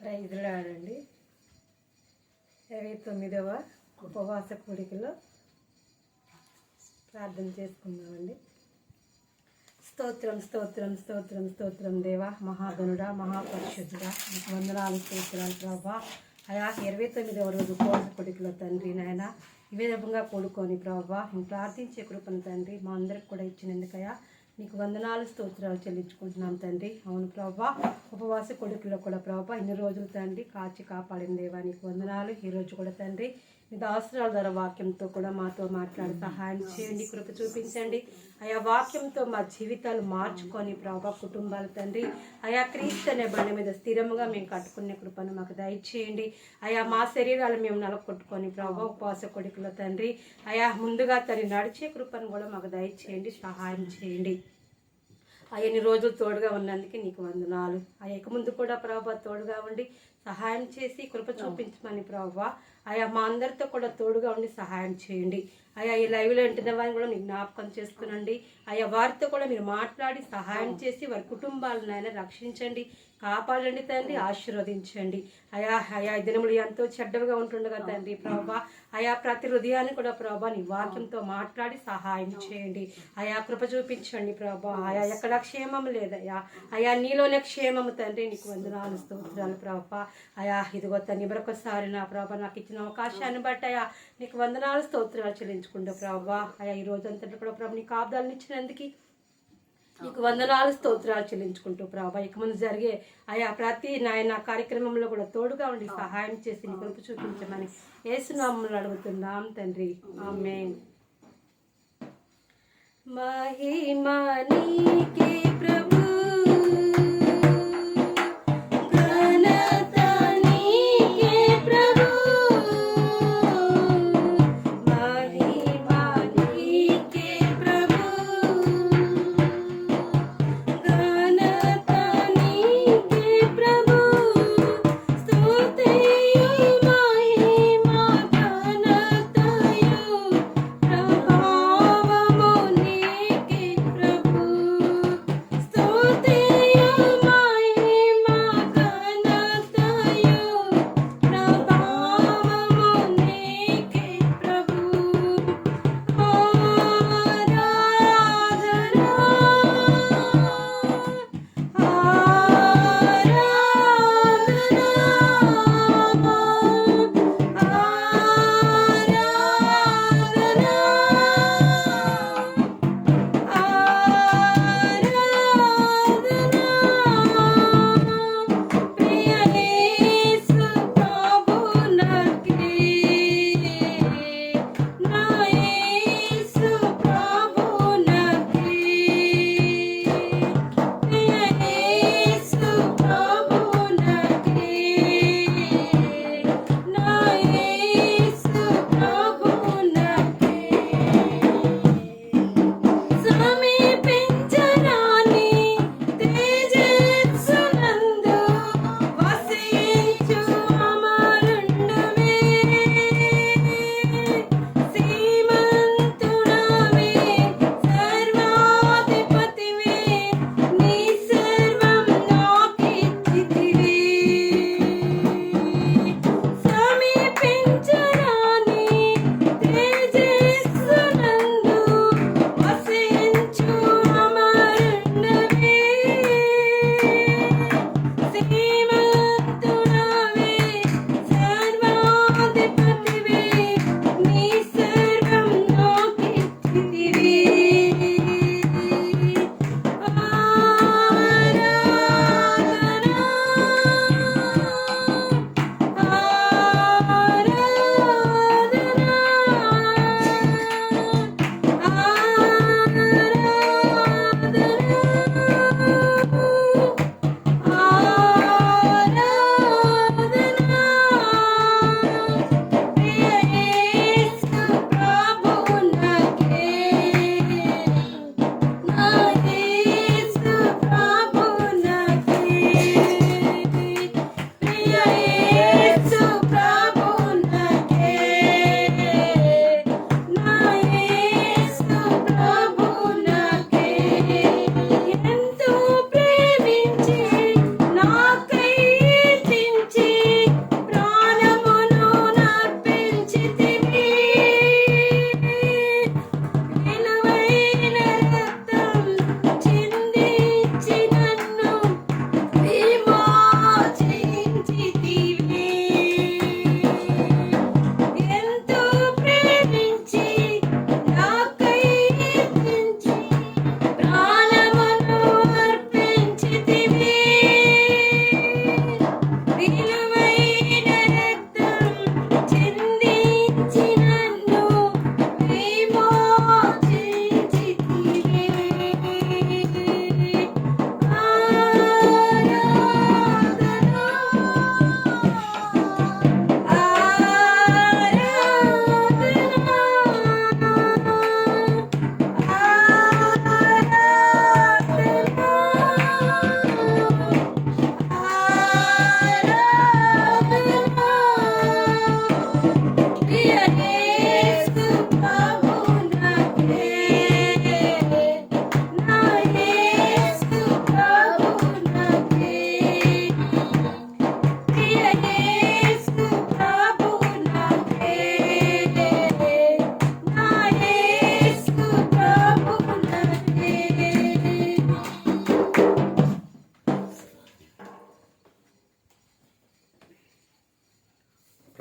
ప్రైజ్లాడండి. 29వ ఉపవాస కూడికలో ప్రార్థన చేసుకుందామండి. స్తోత్రం స్తోత్రం స్తోత్రం స్తోత్రం దేవా, మహాగణుడా, మహాపరిశుద్ధుడా, మీకు వందనాలు స్తోత్రాలు ప్రభా. అయా 29వ రోజు ఉపవాస కూడికలో తండ్రి నాయన ఈ విధంగా కూడుకొని ప్రభా నేను ప్రార్థించే కృపను తండ్రి మా అందరికి కూడా ఇచ్చినందుకయా నీకు వందనాలు స్తోత్రాలు చెల్లించుకుంటున్నాం తండ్రి. అవును ప్రభా, ఉపవాస కొడుకులో కూడా ప్రభా ఇన్ని రోజులు తండ్రి కాచి కాపాడిన దేవా నీకు వందనాలు. ఈరోజు కూడా తండ్రి మీ దాసురాల ద్వారా వాక్యంతో కూడా మాతో మాట్లాడి సహాయం చేయండి, కృప చూపించండి. ఆయా వాక్యంతో మా జీవితాలు మార్చుకొని ప్రభా కుటుంబాలు తండ్రి ఆయా క్రీస్తు అనే బండి మీద స్థిరంగా మేము కట్టుకునే కృపను మాకు దయచేయండి. ఆయా మా శరీరాలు మేము నలకొట్టుకొని ప్రభా ఉపవాస కొడుకులో తండ్రి ఆయా ముందుగా తల్లి నడిచే కృపను కూడా మాకు దయచేయండి, సహాయం చేయండి. అయ్యన్ని రోజులు తోడుగా ఉన్నందుకు నీకు వందనాలు. ఇక ముందు కూడా ప్రభా తోడుగా ఉండి సహాయం చేసి కృప చూపించమని ప్రభా ఆయా మా అందరితో కూడా తోడుగా ఉండి సహాయం చేయండి. ఆయా ఈ లైవ్లో ఉంటున్న వారిని కూడా మీకు జ్ఞాపకం చేసుకునండి. ఆయా వారితో కూడా మీరు మాట్లాడి సహాయం చేసి వారి కుటుంబాలను ఆయన రక్షించండి, కాపాడండి తండ్రి, ఆశీర్వదించండి. ఆయా దినములు ఎంతో చెడ్డగా ఉంటుండగా తండ్రి ప్రభా ఆయా ప్రతి హృదయాన్ని కూడా ప్రభా నీ వాక్యంతో మాట్లాడి సహాయం చేయండి. ఆయా కృప చూపించండి ప్రభా. ఆయా ఎక్కడ క్షేమం లేదయ్యా, ఆయా నీలోనే క్షేమము తండ్రి నీకు వందనాలు స్తోత్రాలు ప్రభా. ఆయా ఇదిగో తండ్రి మరొకసారి నా ప్రభా నాకు ఇచ్చిన అవకాశాన్ని బట్టి అయా నీకు వందనాలు స్తోత్రాలు చెల్లించుకుంటా ప్రభా. ఆయా ఈ రోజంతట్లో కూడా ప్రభు నీ కాపుదాలను ఇచ్చినందుకు నీకు వందనాలు స్తోత్రాలు చెల్లించుకుంటూ ప్రభా ఇక ముందు జరిగే ఆయా ప్రతి నాయన కార్యక్రమంలో కూడా తోడుగా ఉండి సహాయం చేసి నీ కృప చూపించమని యేసునామములో అడుగుతున్నాం తండ్రి, ఆమేన్. మహిమ నీకే ప్రభు,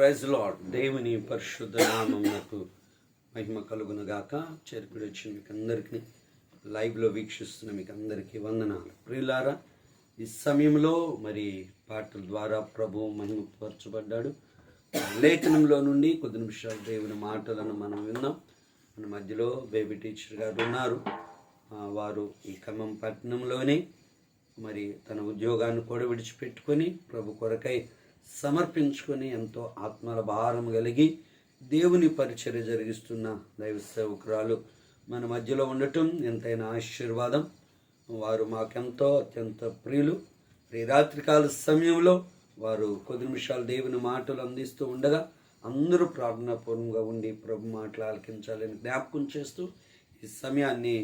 ప్రైజ్ లార్డ్. దేవుని పరిశుద్ధ నామమునకు మహిమ కలుగును గాక. చేరుకుడి వచ్చిన మీకు అందరికీ, లైవ్లో వీక్షిస్తున్న మీకు అందరికీ వందనాలు. ప్రియులారా, ఈ సమయంలో మరి పాటల ద్వారా ప్రభు మహిమపరచబడ్డాడు. లేఖనంలో నుండి కొద్ది నిమిషాలు దేవుని మాటలను మనం విన్నాం. మన మధ్యలో బేబీ టీచర్ గారు ఉన్నారు. వారు ఈ ఖమ్మం పట్టణంలోనే మరి తన ఉద్యోగాన్ని కూడా విడిచిపెట్టుకొని ప్రభు కొరకై సమర్పించుకొని ఎంతో ఆత్మల భారం కలిగి దేవుని పరిచర్య జరిగిస్తున్న దైవ సేవకురాలు మన మధ్యలో ఉండటం ఎంతైనా ఆశీర్వాదం. వారు మాకెంతో అత్యంత ప్రియులు. ఈ రాత్రికాల సమయంలో వారు కొద్ది నిమిషాలు దేవుని మాటలు అందిస్తూ ఉండగా అందరూ ప్రార్థనాపూర్వంగా ఉండి ప్రభు మాటలు ఆలకించాలని జ్ఞాపకం చేస్తూ ఈ సమయాన్ని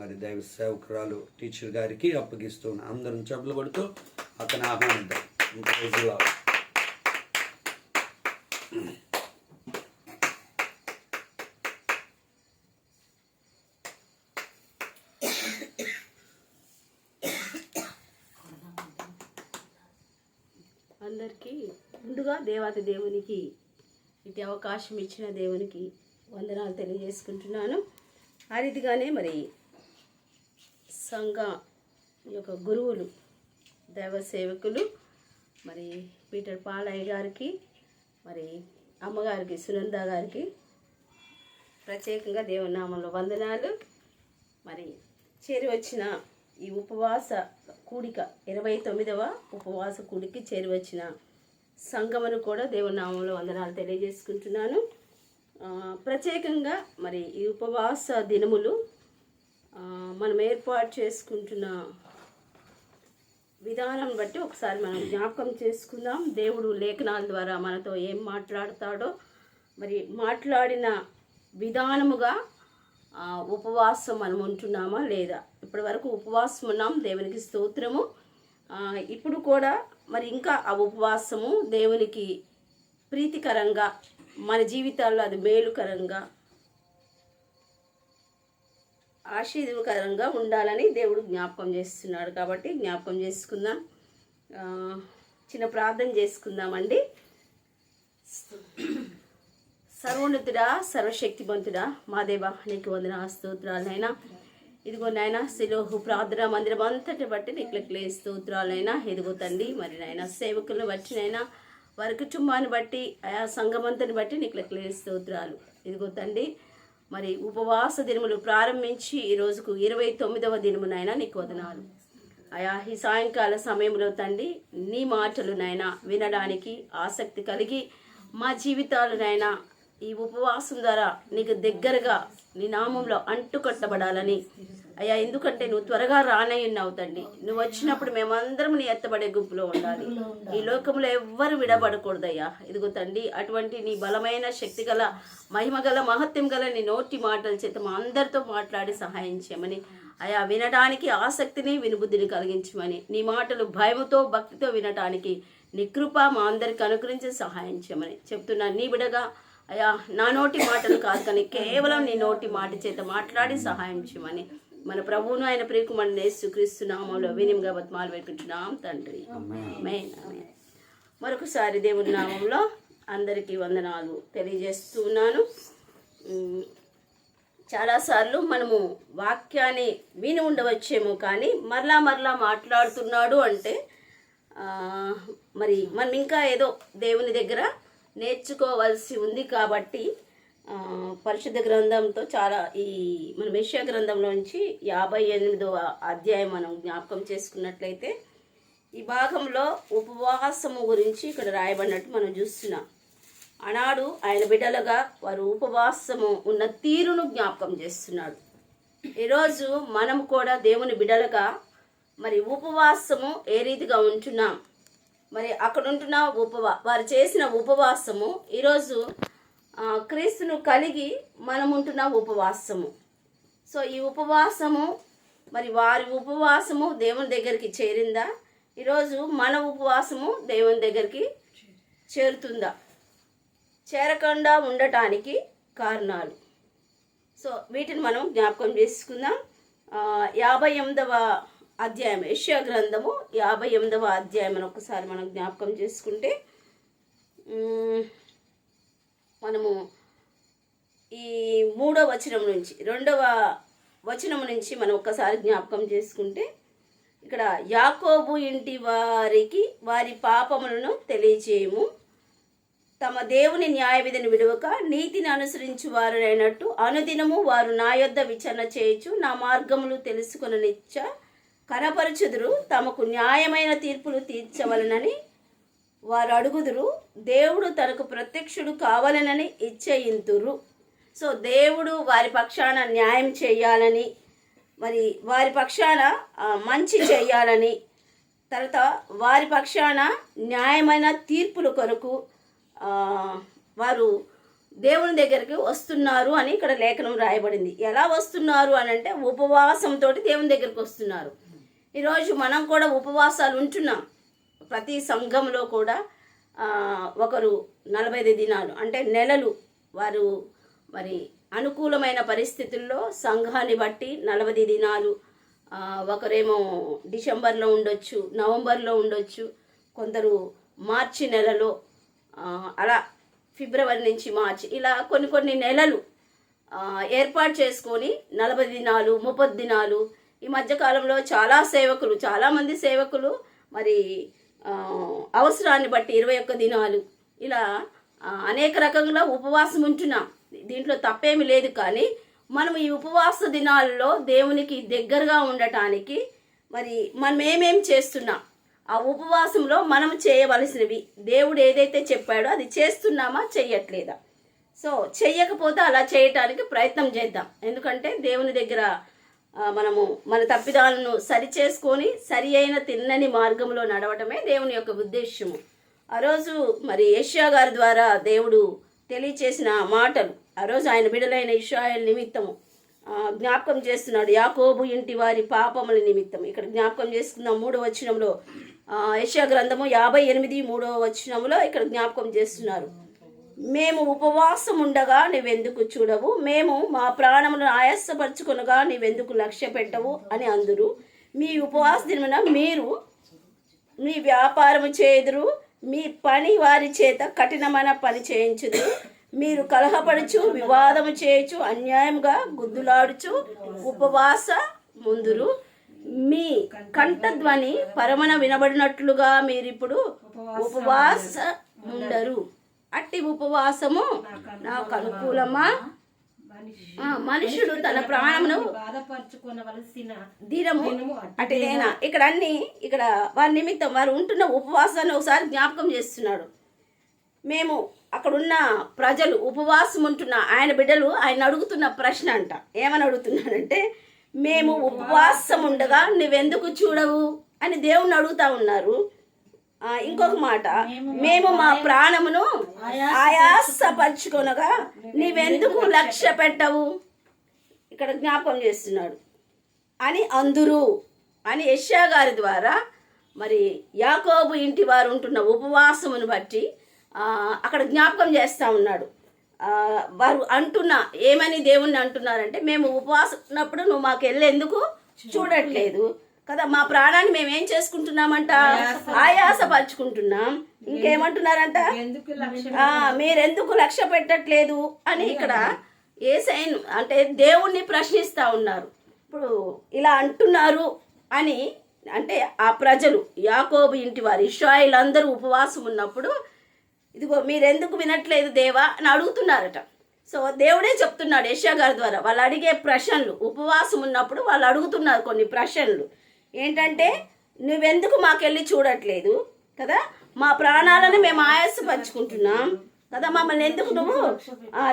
మరి దైవ సేవకురాలు టీచర్ గారికి అప్పగిస్తూ అందరం చెప్పులు కొడుతూ అతను ఆహ్వానిద్దాం. అందరికీ ముందుగా దేవాతి దేవునికి ఇటు అవకాశం ఇచ్చిన దేవునికి వందనాలు తెలియజేసుకుంటున్నాను. ఆ రీతిగానే మరి సంఘ యొక్క గురువులు దైవ సేవకులు మరి పీటర్ పాలయ్య గారికి, మరి అమ్మగారికి సునంద గారికి ప్రత్యేకంగా దేవుని నామంలో వందనాలు. మరి చేరి వచ్చిన ఈ ఉపవాస కూడిక 29వ ఉపవాస కూడికి చేరి వచ్చిన సంఘమును కూడా దేవుని నామంలో వందనాలు తెలియజేసుకుంటున్నాను. ప్రత్యేకంగా మరి ఈ ఉపవాస దినములు మనం ఏర్పాటు చేసుకుంటున్న విధానం బట్టి ఒకసారి మనం జ్ఞాపకం చేసుకుందాం. దేవుడు లేఖనాల ద్వారా మనతో ఏం మాట్లాడతాడో, మరి మాట్లాడిన విధానముగా ఉపవాసం మనం ఉంటున్నామా లేదా? ఇప్పటి వరకు ఉపవాసం ఉన్నాం, దేవునికి స్తోత్రము. ఇప్పుడు కూడా మరి ఇంకా ఆ ఉపవాసము దేవునికి ప్రీతికరంగా, మన జీవితాల్లో అది మేలుకరంగా, ఆశీర్వకరంగా ఉండాలని దేవుడు జ్ఞాపకం చేస్తున్నాడు. కాబట్టి జ్ఞాపకం చేసుకుందాం. చిన్న ప్రార్థన చేసుకుందామండి. సర్వోన్నతుడా, సర్వశక్తివంతుడా మా దేవా, నీకు వందన స్తోత్రాలైనా. ఇదిగో నాయన శిలోహు ప్రార్థన మందిరం అంతటి బట్టి నీకు స్తోత్రాలైనా. ఇదిగో తండ్రి, మరి నాయన సేవకులను బట్టి నైనా, వారి కుటుంబాన్ని బట్టి, ఆయా సంఘమంతని బట్టి నీకు స్తోత్రాలు. ఇదిగో తండ్రి, మరి ఉపవాస దినములు ప్రారంభించి ఈ రోజుకు 29వ దినమునైనా నీకు వదనాలు. ఆయా ఈ సాయంకాల సమయంలో తండ్రి నీ మాటలు నైనా వినడానికి ఆసక్తి కలిగి మా జీవితాలనైనా ఈ ఉపవాసం ద్వారా నీకు దగ్గరగా నీ నామంలో అంటుకట్టబడాలని అయ్యా, ఎందుకంటే నువ్వు త్వరగా రానయ్యున్నావు తండ్రి. నువ్వు వచ్చినప్పుడు మేమందరం నీ ఎత్తబడే గుంపులో ఉండాలి. ఈ లోకంలో ఎవ్వరు విడబడకూడదయ్యా. ఇదిగో తండ్రి, అటువంటి నీ బలమైన శక్తి గల, మహిమ గల, మహత్యం గల నీ నోటి మాటల చేత మా అందరితో మాట్లాడి సహాయం చేయమని, అయా వినడానికి ఆసక్తిని, వినుబుద్ధిని కలిగించమని, నీ మాటలు భయముతో భక్తితో వినటానికి నీ కృప మా అందరికి అనుగ్రహించి సహాయం చేయమని చెప్తున్నా. నీ బిడగా అయా నా నోటి మాటలు కాదు కానీ కేవలం నీ నోటి మాట చేత మాట్లాడి సహాయం చేయమని మన ప్రభువును ఆయన ప్రియకుమారుని యేసుక్రీస్తు నామములో వినయంగా బతిమాలు పెట్టుకుంటున్నాం తండ్రి. ఆమేన్. మరొకసారి దేవుని నామంలో అందరికీ వందనాలు తెలియజేస్తున్నాను. చాలాసార్లు మనము వాక్యాన్ని విని ఉండవచ్చేమో, కానీ మరలా మాట్లాడుతున్నాడు అంటే మరి మనం ఇంకా ఏదో దేవుని దగ్గర నేర్చుకోవాల్సి ఉంది. కాబట్టి పరిశుద్ధ గ్రంథంతో చాలా మన యెషయా గ్రంథంలోంచి 58వ అధ్యాయం మనం జ్ఞాపకం చేసుకున్నట్లయితే ఈ భాగంలో ఉపవాసము గురించి ఇక్కడ రాయబడినట్టు మనం చూస్తున్నాం. ఆనాడు ఆయన బిడ్డలుగా వారు ఉపవాసము ఉన్న తీరును జ్ఞాపకం చేస్తున్నాడు. ఈరోజు మనం కూడా దేవుని బిడ్డలుగా మరి ఉపవాసము ఏ రీతిగా ఉంటున్నాం, మరి అక్కడ ఉంటున్న వారు చేసిన ఉపవాసము ఈరోజు క్రీస్తును కలిగి మనం ఉంటున్న ఉపవాసము. సో ఈ ఉపవాసము మరి వారి ఉపవాసము దేవుని దగ్గరికి చేరిందా? ఈరోజు మన ఉపవాసము దేవుని దగ్గరికి చేరుతుందా? చేరకుండా ఉండటానికి కారణాలు. సో వీటిని మనం జ్ఞాపకం చేసుకుందాం. 58వ అధ్యాయం, యెషయా గ్రంథము 58వ అధ్యాయం ఒకసారి మనం జ్ఞాపకం చేసుకుంటే మనము ఈ 3వ వచనం నుంచి 2వ వచనం నుంచి మనం ఒక్కసారి జ్ఞాపకం చేసుకుంటే, ఇక్కడ యాకోబు ఇంటి వారికి వారి పాపములను తెలియచేయము, తమ దేవుని న్యాయ విధిని విడువక నీతిని అనుసరించు వారైనట్టు అనుదినము వారు నా యొద్ద విచారణ చేయొచ్చు, నా మార్గములు తెలుసుకొననిచ్చ కనపరచుదురు, తమకు న్యాయమైన తీర్పులు తీర్చవలనని వారు అడుగుదురు, దేవుడు తనకు ప్రత్యక్షుడు కావాలనని ఇచ్చయింతురు. సో దేవుడు వారి పక్షాన న్యాయం చేయాలని, మరి వారి పక్షాన మంచి చేయాలని, తర్వాత వారి పక్షాన న్యాయమైన తీర్పుల కొరకు వారు దేవుని దగ్గరికి వస్తున్నారు అని ఇక్కడ లేఖనం రాయబడింది. ఎలా వస్తున్నారు అని అంటే ఉపవాసంతో దేవుని దగ్గరికి వస్తున్నారు. ఈరోజు మనం కూడా ఉపవాసాలు ఉంటున్నాం. ప్రతి సంఘంలో కూడా ఒకరు 45 దినాలు అంటే నెలలు వారు మరి అనుకూలమైన పరిస్థితుల్లో సంఘాన్ని బట్టి 40 దినాలు, ఒకరేమో డిసెంబర్లో ఉండొచ్చు, నవంబర్లో ఉండొచ్చు, కొందరు మార్చి నెలలో, అలా ఫిబ్రవరి నుంచి మార్చి, ఇలా కొన్ని నెలలు ఏర్పాటు చేసుకొని 40 దినాలు 30 దినాలు. ఈ మధ్యకాలంలో చాలామంది సేవకులు మరి అవసరాన్ని బట్టి 21 దినాలు ఇలా అనేక రకంగా ఉపవాసం ఉంటున్నాం. దీంట్లో తప్పేమీ లేదు. కానీ మనం ఈ ఉపవాస దినాల్లో దేవునికి దగ్గరగా ఉండటానికి మరి మనం ఏమేం చేస్తున్నాం, ఆ ఉపవాసంలో మనం చేయవలసినవి దేవుడు ఏదైతే చెప్పాడో అది చేస్తున్నామా చెయ్యట్లేదా? సో చెయ్యకపోతే అలా చేయటానికి ప్రయత్నం చేద్దాం. ఎందుకంటే దేవుని దగ్గర మనము మన తప్పిదాలను సరిచేసుకొని సరి అయిన తిన్నని మార్గంలో నడవటమే దేవుని యొక్క ఉద్దేశము. ఆ రోజు మరి యెషయా గారి ద్వారా దేవుడు తెలియచేసిన మాటలు, ఆ రోజు ఆయన బిడ్డలైన ఇశ్రాయేలు నిమిత్తము జ్ఞాపకం చేస్తున్నాడు. యాకోబు ఇంటి వారి పాపముల నిమిత్తం ఇక్కడ జ్ఞాపకం చేసుకున్న 3వ వచనంలో, యెషయా గ్రంథము 58 3వ వచనంలో ఇక్కడ జ్ఞాపకం చేస్తున్నారు. మేము ఉపవాసం ఉండగా నీవెందుకు చూడవు, మేము మా ప్రాణములను ఆయాసపరచుకొనగా నీవెందుకు లక్ష్య పెట్టవు అని అందురు. మీ ఉపవాస దినమున మీరు మీ వ్యాపారము చేయుదురు, మీ పని వారి చేత కఠినమైన పని చేయించుదురు, మీరు కలహపడుచు వివాదము చేయొచ్చు, అన్యాయంగా గుద్దులాడుచు ఉపవాస ముందురు, మీ కంఠధ్వని పరమన వినబడినట్లుగా మీరిప్పుడు ఉపవాస ఉండరు. అట్టి ఉపవాసము నాకు అనుకూలమా? మనుషుడు తన ప్రాణమును బాధపరచుకోవలసిన దినము అటుదేనా. ఇక్కడ వారి నిమిత్తం వారు ఉంటున్న ఉపవాసాన్ని ఒకసారి జ్ఞాపకం చేస్తున్నాడు. మేము అక్కడున్న ప్రజలు ఉపవాసం ఉంటున్న ఆయన బిడ్డలు ఆయన అడుగుతున్న ప్రశ్న అంట. ఏమని అడుగుతున్నాడంటే, మేము ఉపవాసం ఉండగా నువ్వెందుకు చూడవు అని దేవుణ్ణి అడుగుతా ఉన్నారు. ఇంకొక మాట, మేము మా ప్రాణమును ఆయాసపరచుకొనగా నీవెందుకు లక్ష్య పెట్టవు, ఇక్కడ జ్ఞాపకం చేస్తున్నాడు అని అందురు అని యెషయా గారి ద్వారా మరి యాకోబు ఇంటి వారు ఉంటున్న ఉపవాసమును బట్టి అక్కడ జ్ఞాపకం చేస్తూ ఉన్నాడు. వారు ఏమని దేవుణ్ణి అంటున్నారంటే, మేము ఉపవాసం ఉన్నప్పుడు నువ్వు మాకు వెళ్ళేందుకు చూడట్లేదు కదా, మా ప్రాణాన్ని మేము ఏం చేసుకుంటున్నామంట, ఆయాసపరుచుకుంటున్నాం. ఇంకేమంటున్నారంట, మీరెందుకు లక్ష్య పెట్టట్లేదు అని ఇక్కడ యేసయ్యను అంటే దేవుణ్ణి ప్రశ్నిస్తూ ఉన్నారు. ఇప్పుడు ఇలా అంటున్నారు అని అంటే ఆ ప్రజలు యాకోబు ఇంటి వారు ఇశ్రాయేలు అందరూ ఉపవాసం ఉన్నప్పుడు ఇదిగో మీరెందుకు వినట్లేదు దేవా అని అడుగుతున్నారట. సో దేవుడే చెప్తున్నాడు యెషయా గారి ద్వారా. వాళ్ళు అడిగే ప్రశ్నలు, ఉపవాసం ఉన్నప్పుడు వాళ్ళు అడుగుతున్నారు కొన్ని ప్రశ్నలు. ఏంటంటే, నువ్వెందుకు మాకెళ్ళి చూడట్లేదు కదా, మా ప్రాణాలను మేము ఆయాసపరుచుకుంటున్నాం కదా, మమ్మల్ని ఎందుకు నువ్వు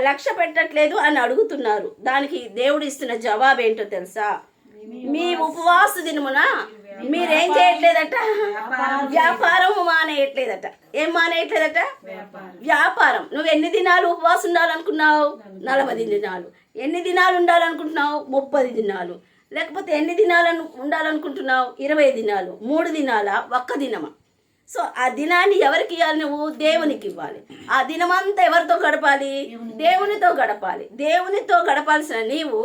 లక్ష్య పెట్టట్లేదు అని అడుగుతున్నారు. దానికి దేవుడు ఇస్తున్న జవాబు ఏంటో తెలుసా? మీ ఉపవాస దినమున మీరేం చేయట్లేదట, వ్యాపారం మానేయట్లేదట. ఏం మానేయట్లేదట? వ్యాపారం. నువ్వు ఎన్ని దినాలు ఉపవాసం ఉండాలనుకున్నావు? 40 దినాలు. ఎన్ని దినాలు ఉండాలనుకుంటున్నావు? 30 దినాలు. లేకపోతే ఎన్ని దినాలు ఉండాలనుకుంటున్నావు? 20 దినాలు. 3 దినాల 1 దినమా? సో ఆ దినాన్ని ఎవరికి ఇవ్వాలి? నువ్వు దేవునికి ఇవ్వాలి. ఆ దినమంతా ఎవరితో గడపాలి? దేవునితో గడపాలి. దేవునితో గడపాల్సిన నీవు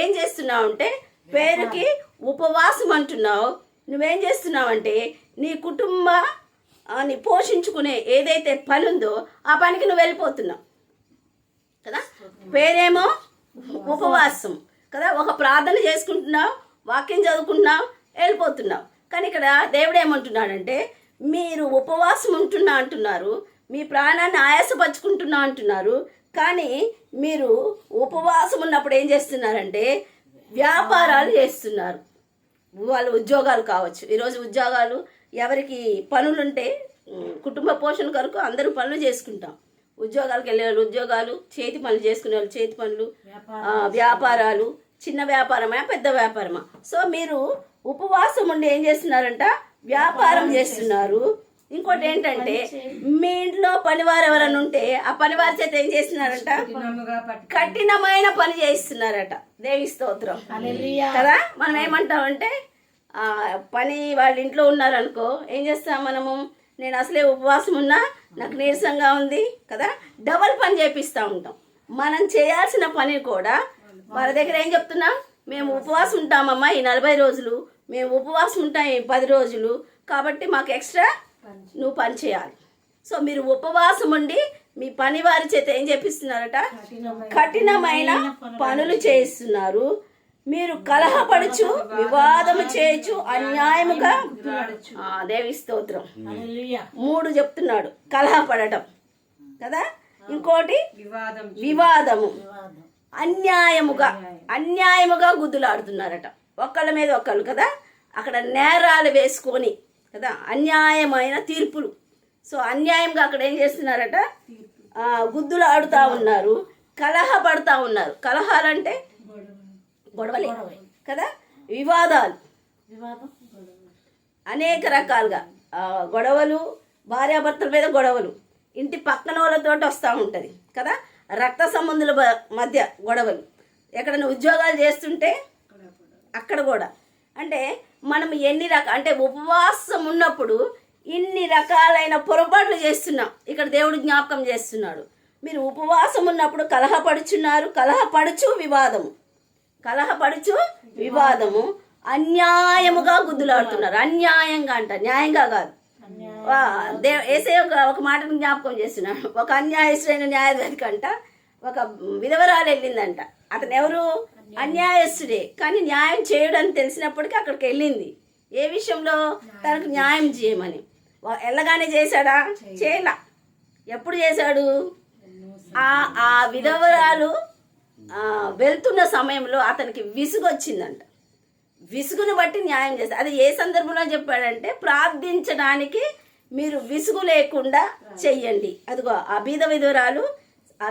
ఏం చేస్తున్నావు అంటే, పేరుకి ఉపవాసం అంటున్నావు. నువ్వేం చేస్తున్నావు అంటే, నీ కుటుంబాన్ని పోషించుకునే ఏదైతే పని ఉందో ఆ పనికి నువ్వు వెళ్ళిపోతున్నావు. కదా, పేరేమో ఉపవాసం కదా. ఒక ప్రార్థన చేసుకుంటున్నావు, వాక్యం చదువుకుంటున్నావు, వెళ్ళిపోతున్నావు. కానీ ఇక్కడ దేవుడు ఏమంటున్నాడంటే మీరు ఉపవాసం ఉంటున్నా అంటున్నారు, మీ ప్రాణాన్ని ఆయాసపరుచుకుంటున్నా అంటున్నారు. కానీ మీరు ఉపవాసం ఉన్నప్పుడు ఏం చేస్తున్నారంటే వ్యాపారాలు చేస్తున్నారు. వాళ్ళ ఉద్యోగాలు కావచ్చు. ఈరోజు ఉద్యోగాలు ఎవరికి పనులుంటే కుటుంబ పోషణ కొరకు అందరూ పనులు చేసుకుంటాం. ఉద్యోగాలకు వెళ్ళే వాళ్ళు ఉద్యోగాలు, చేతి పనులు చేసుకునే వాళ్ళు చేతి పనులు, వ్యాపారాలు, చిన్న వ్యాపారమా పెద్ద వ్యాపారమా. సో మీరు ఉపవాసం ఉండి ఏం చేస్తున్నారంట, వ్యాపారం చేస్తున్నారు. ఇంకోటి ఏంటంటే మీ ఇంట్లో పనివారు ఎవరైనా ఉంటే ఆ పనివారి చేత ఏం చేస్తున్నారంట, కఠినమైన పని చేయిస్తున్నారట. దేవి స్తోత్రం కదా. మనం ఏమంటామంటే పని వాళ్ళ ఇంట్లో ఉన్నారనుకో ఏం చేస్తాం మనము, నేను అసలే ఉపవాసం ఉన్నా, నాకు నీరసంగా ఉంది కదా, డబల్ పని చేపిస్తూ ఉంటాం. మనం చేయాల్సిన పని కూడా వాళ్ళ దగ్గర ఏం చెప్తున్నాం, మేము ఉపవాసం ఉంటామమ్మా ఈ 40 రోజులు, మేము ఉపవాసం ఉంటాం ఈ 10 రోజులు, కాబట్టి మాకు ఎక్స్ట్రా నువ్వు పని చేయాలి. సో మీరు ఉపవాసం ఉండి మీ పని వారి చేత ఏం చేపిస్తున్నారట, కఠినమైన పనులు చేయిస్తున్నారు. మీరు కలహపడుచు, వివాదము చేయొచ్చు, అన్యాయముగా దేవి స్తోత్రం 3 చెప్తున్నాడు. కలహపడటం కదా, ఇంకోటి వివాదము, అన్యాయముగా గుద్దులాడుతున్నారట ఒకళ్ళ మీద ఒకళ్ళు కదా. అక్కడ నేరాలు వేసుకొని కదా, అన్యాయమైన తీర్పులు. సో అన్యాయంగా అక్కడ ఏం చేస్తున్నారట, గుద్దులు ఆడుతూ ఉన్నారు, కలహపడుతూ ఉన్నారు. కలహాలంటే గొడవలే కదా, వివాదాలు అనేక రకాలుగా గొడవలు, భార్యాభర్తల మీద గొడవలు, ఇంటి పక్కన వాళ్ళతో వస్తూ ఉంటుంది కదా, రక్త సంబంధుల మధ్య గొడవలు, ఎక్కడైనా ఉద్యోగాలు చేస్తుంటే అక్కడ కూడా. అంటే మనం ఎన్ని అంటే ఉపవాసం ఉన్నప్పుడు ఇన్ని రకాలైన పొరపాట్లు చేస్తున్నాం. ఇక్కడ దేవుడు జ్ఞాపకం చేస్తున్నాడు, మీరు ఉపవాసం ఉన్నప్పుడు కలహపడుచు వివాదము, అన్యాయముగా గుద్దులాడుతున్నారు. అన్యాయంగా అంట, న్యాయంగా కాదు. ఏసయ్య ఒక మాటను జ్ఞాపకం చేస్తున్నాడు. ఒక అన్యాయస్తుడైన న్యాయాధిపతి కంట ఒక విధవరాలు వెళ్ళిందంట. అతను ఎవరు, అన్యాయస్తుడే, కానీ న్యాయం చేయడని తెలిసినప్పటికీ అక్కడికి వెళ్ళింది. ఏ విషయంలో, తనకు న్యాయం చేయమని. వెళ్ళగానే చేశాడా, చేయలా. ఎప్పుడు చేశాడు, ఆ విధవరాలు వెళ్తున్న సమయంలో అతనికి విసుగు వచ్చిందంట. విసుగును బట్టి న్యాయం చేస్తారు. అది ఏ సందర్భంలో చెప్పాడంటే ప్రార్థించడానికి మీరు విసుగు లేకుండా చెయ్యండి. అదిగో ఆ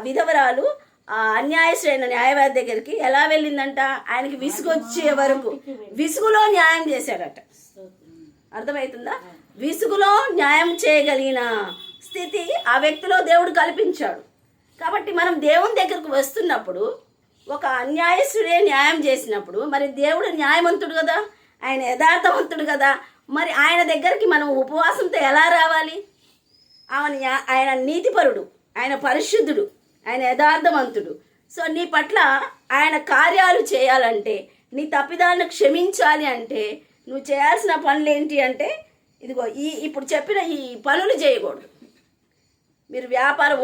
విధవరాలు ఆ అన్యాయస్తుడైన న్యాయవాది దగ్గరికి ఎలా వెళ్ళిందంట, ఆయనకి విసుగు వచ్చే వరకు విసుగులో న్యాయం చేశాడట. అర్థమవుతుందా, విసుగులో న్యాయం చేయగలిగిన స్థితి ఆ వ్యక్తిలో దేవుడు కల్పించాడు. కాబట్టి మనం దేవుని దగ్గరకు వస్తున్నప్పుడు ఒక అన్యాయస్తుడే న్యాయం చేసినప్పుడు మరి దేవుడు న్యాయవంతుడు కదా, ఆయన యథార్థవంతుడు కదా, మరి ఆయన దగ్గరికి మనం ఉపవాసంతో ఎలా రావాలి? ఆయన నీతిపరుడు, ఆయన పరిశుద్ధుడు, ఆయన యథార్థవంతుడు. సో నీ పట్ల ఆయన కార్యాలు చేయాలంటే, నీ తప్పిదాన్ని క్షమించాలి అంటే నువ్వు చేయాల్సిన పనులు ఏంటి అంటే, ఇదిగో ఇప్పుడు చెప్పిన ఈ పనులు చేయకూడదు. మీరు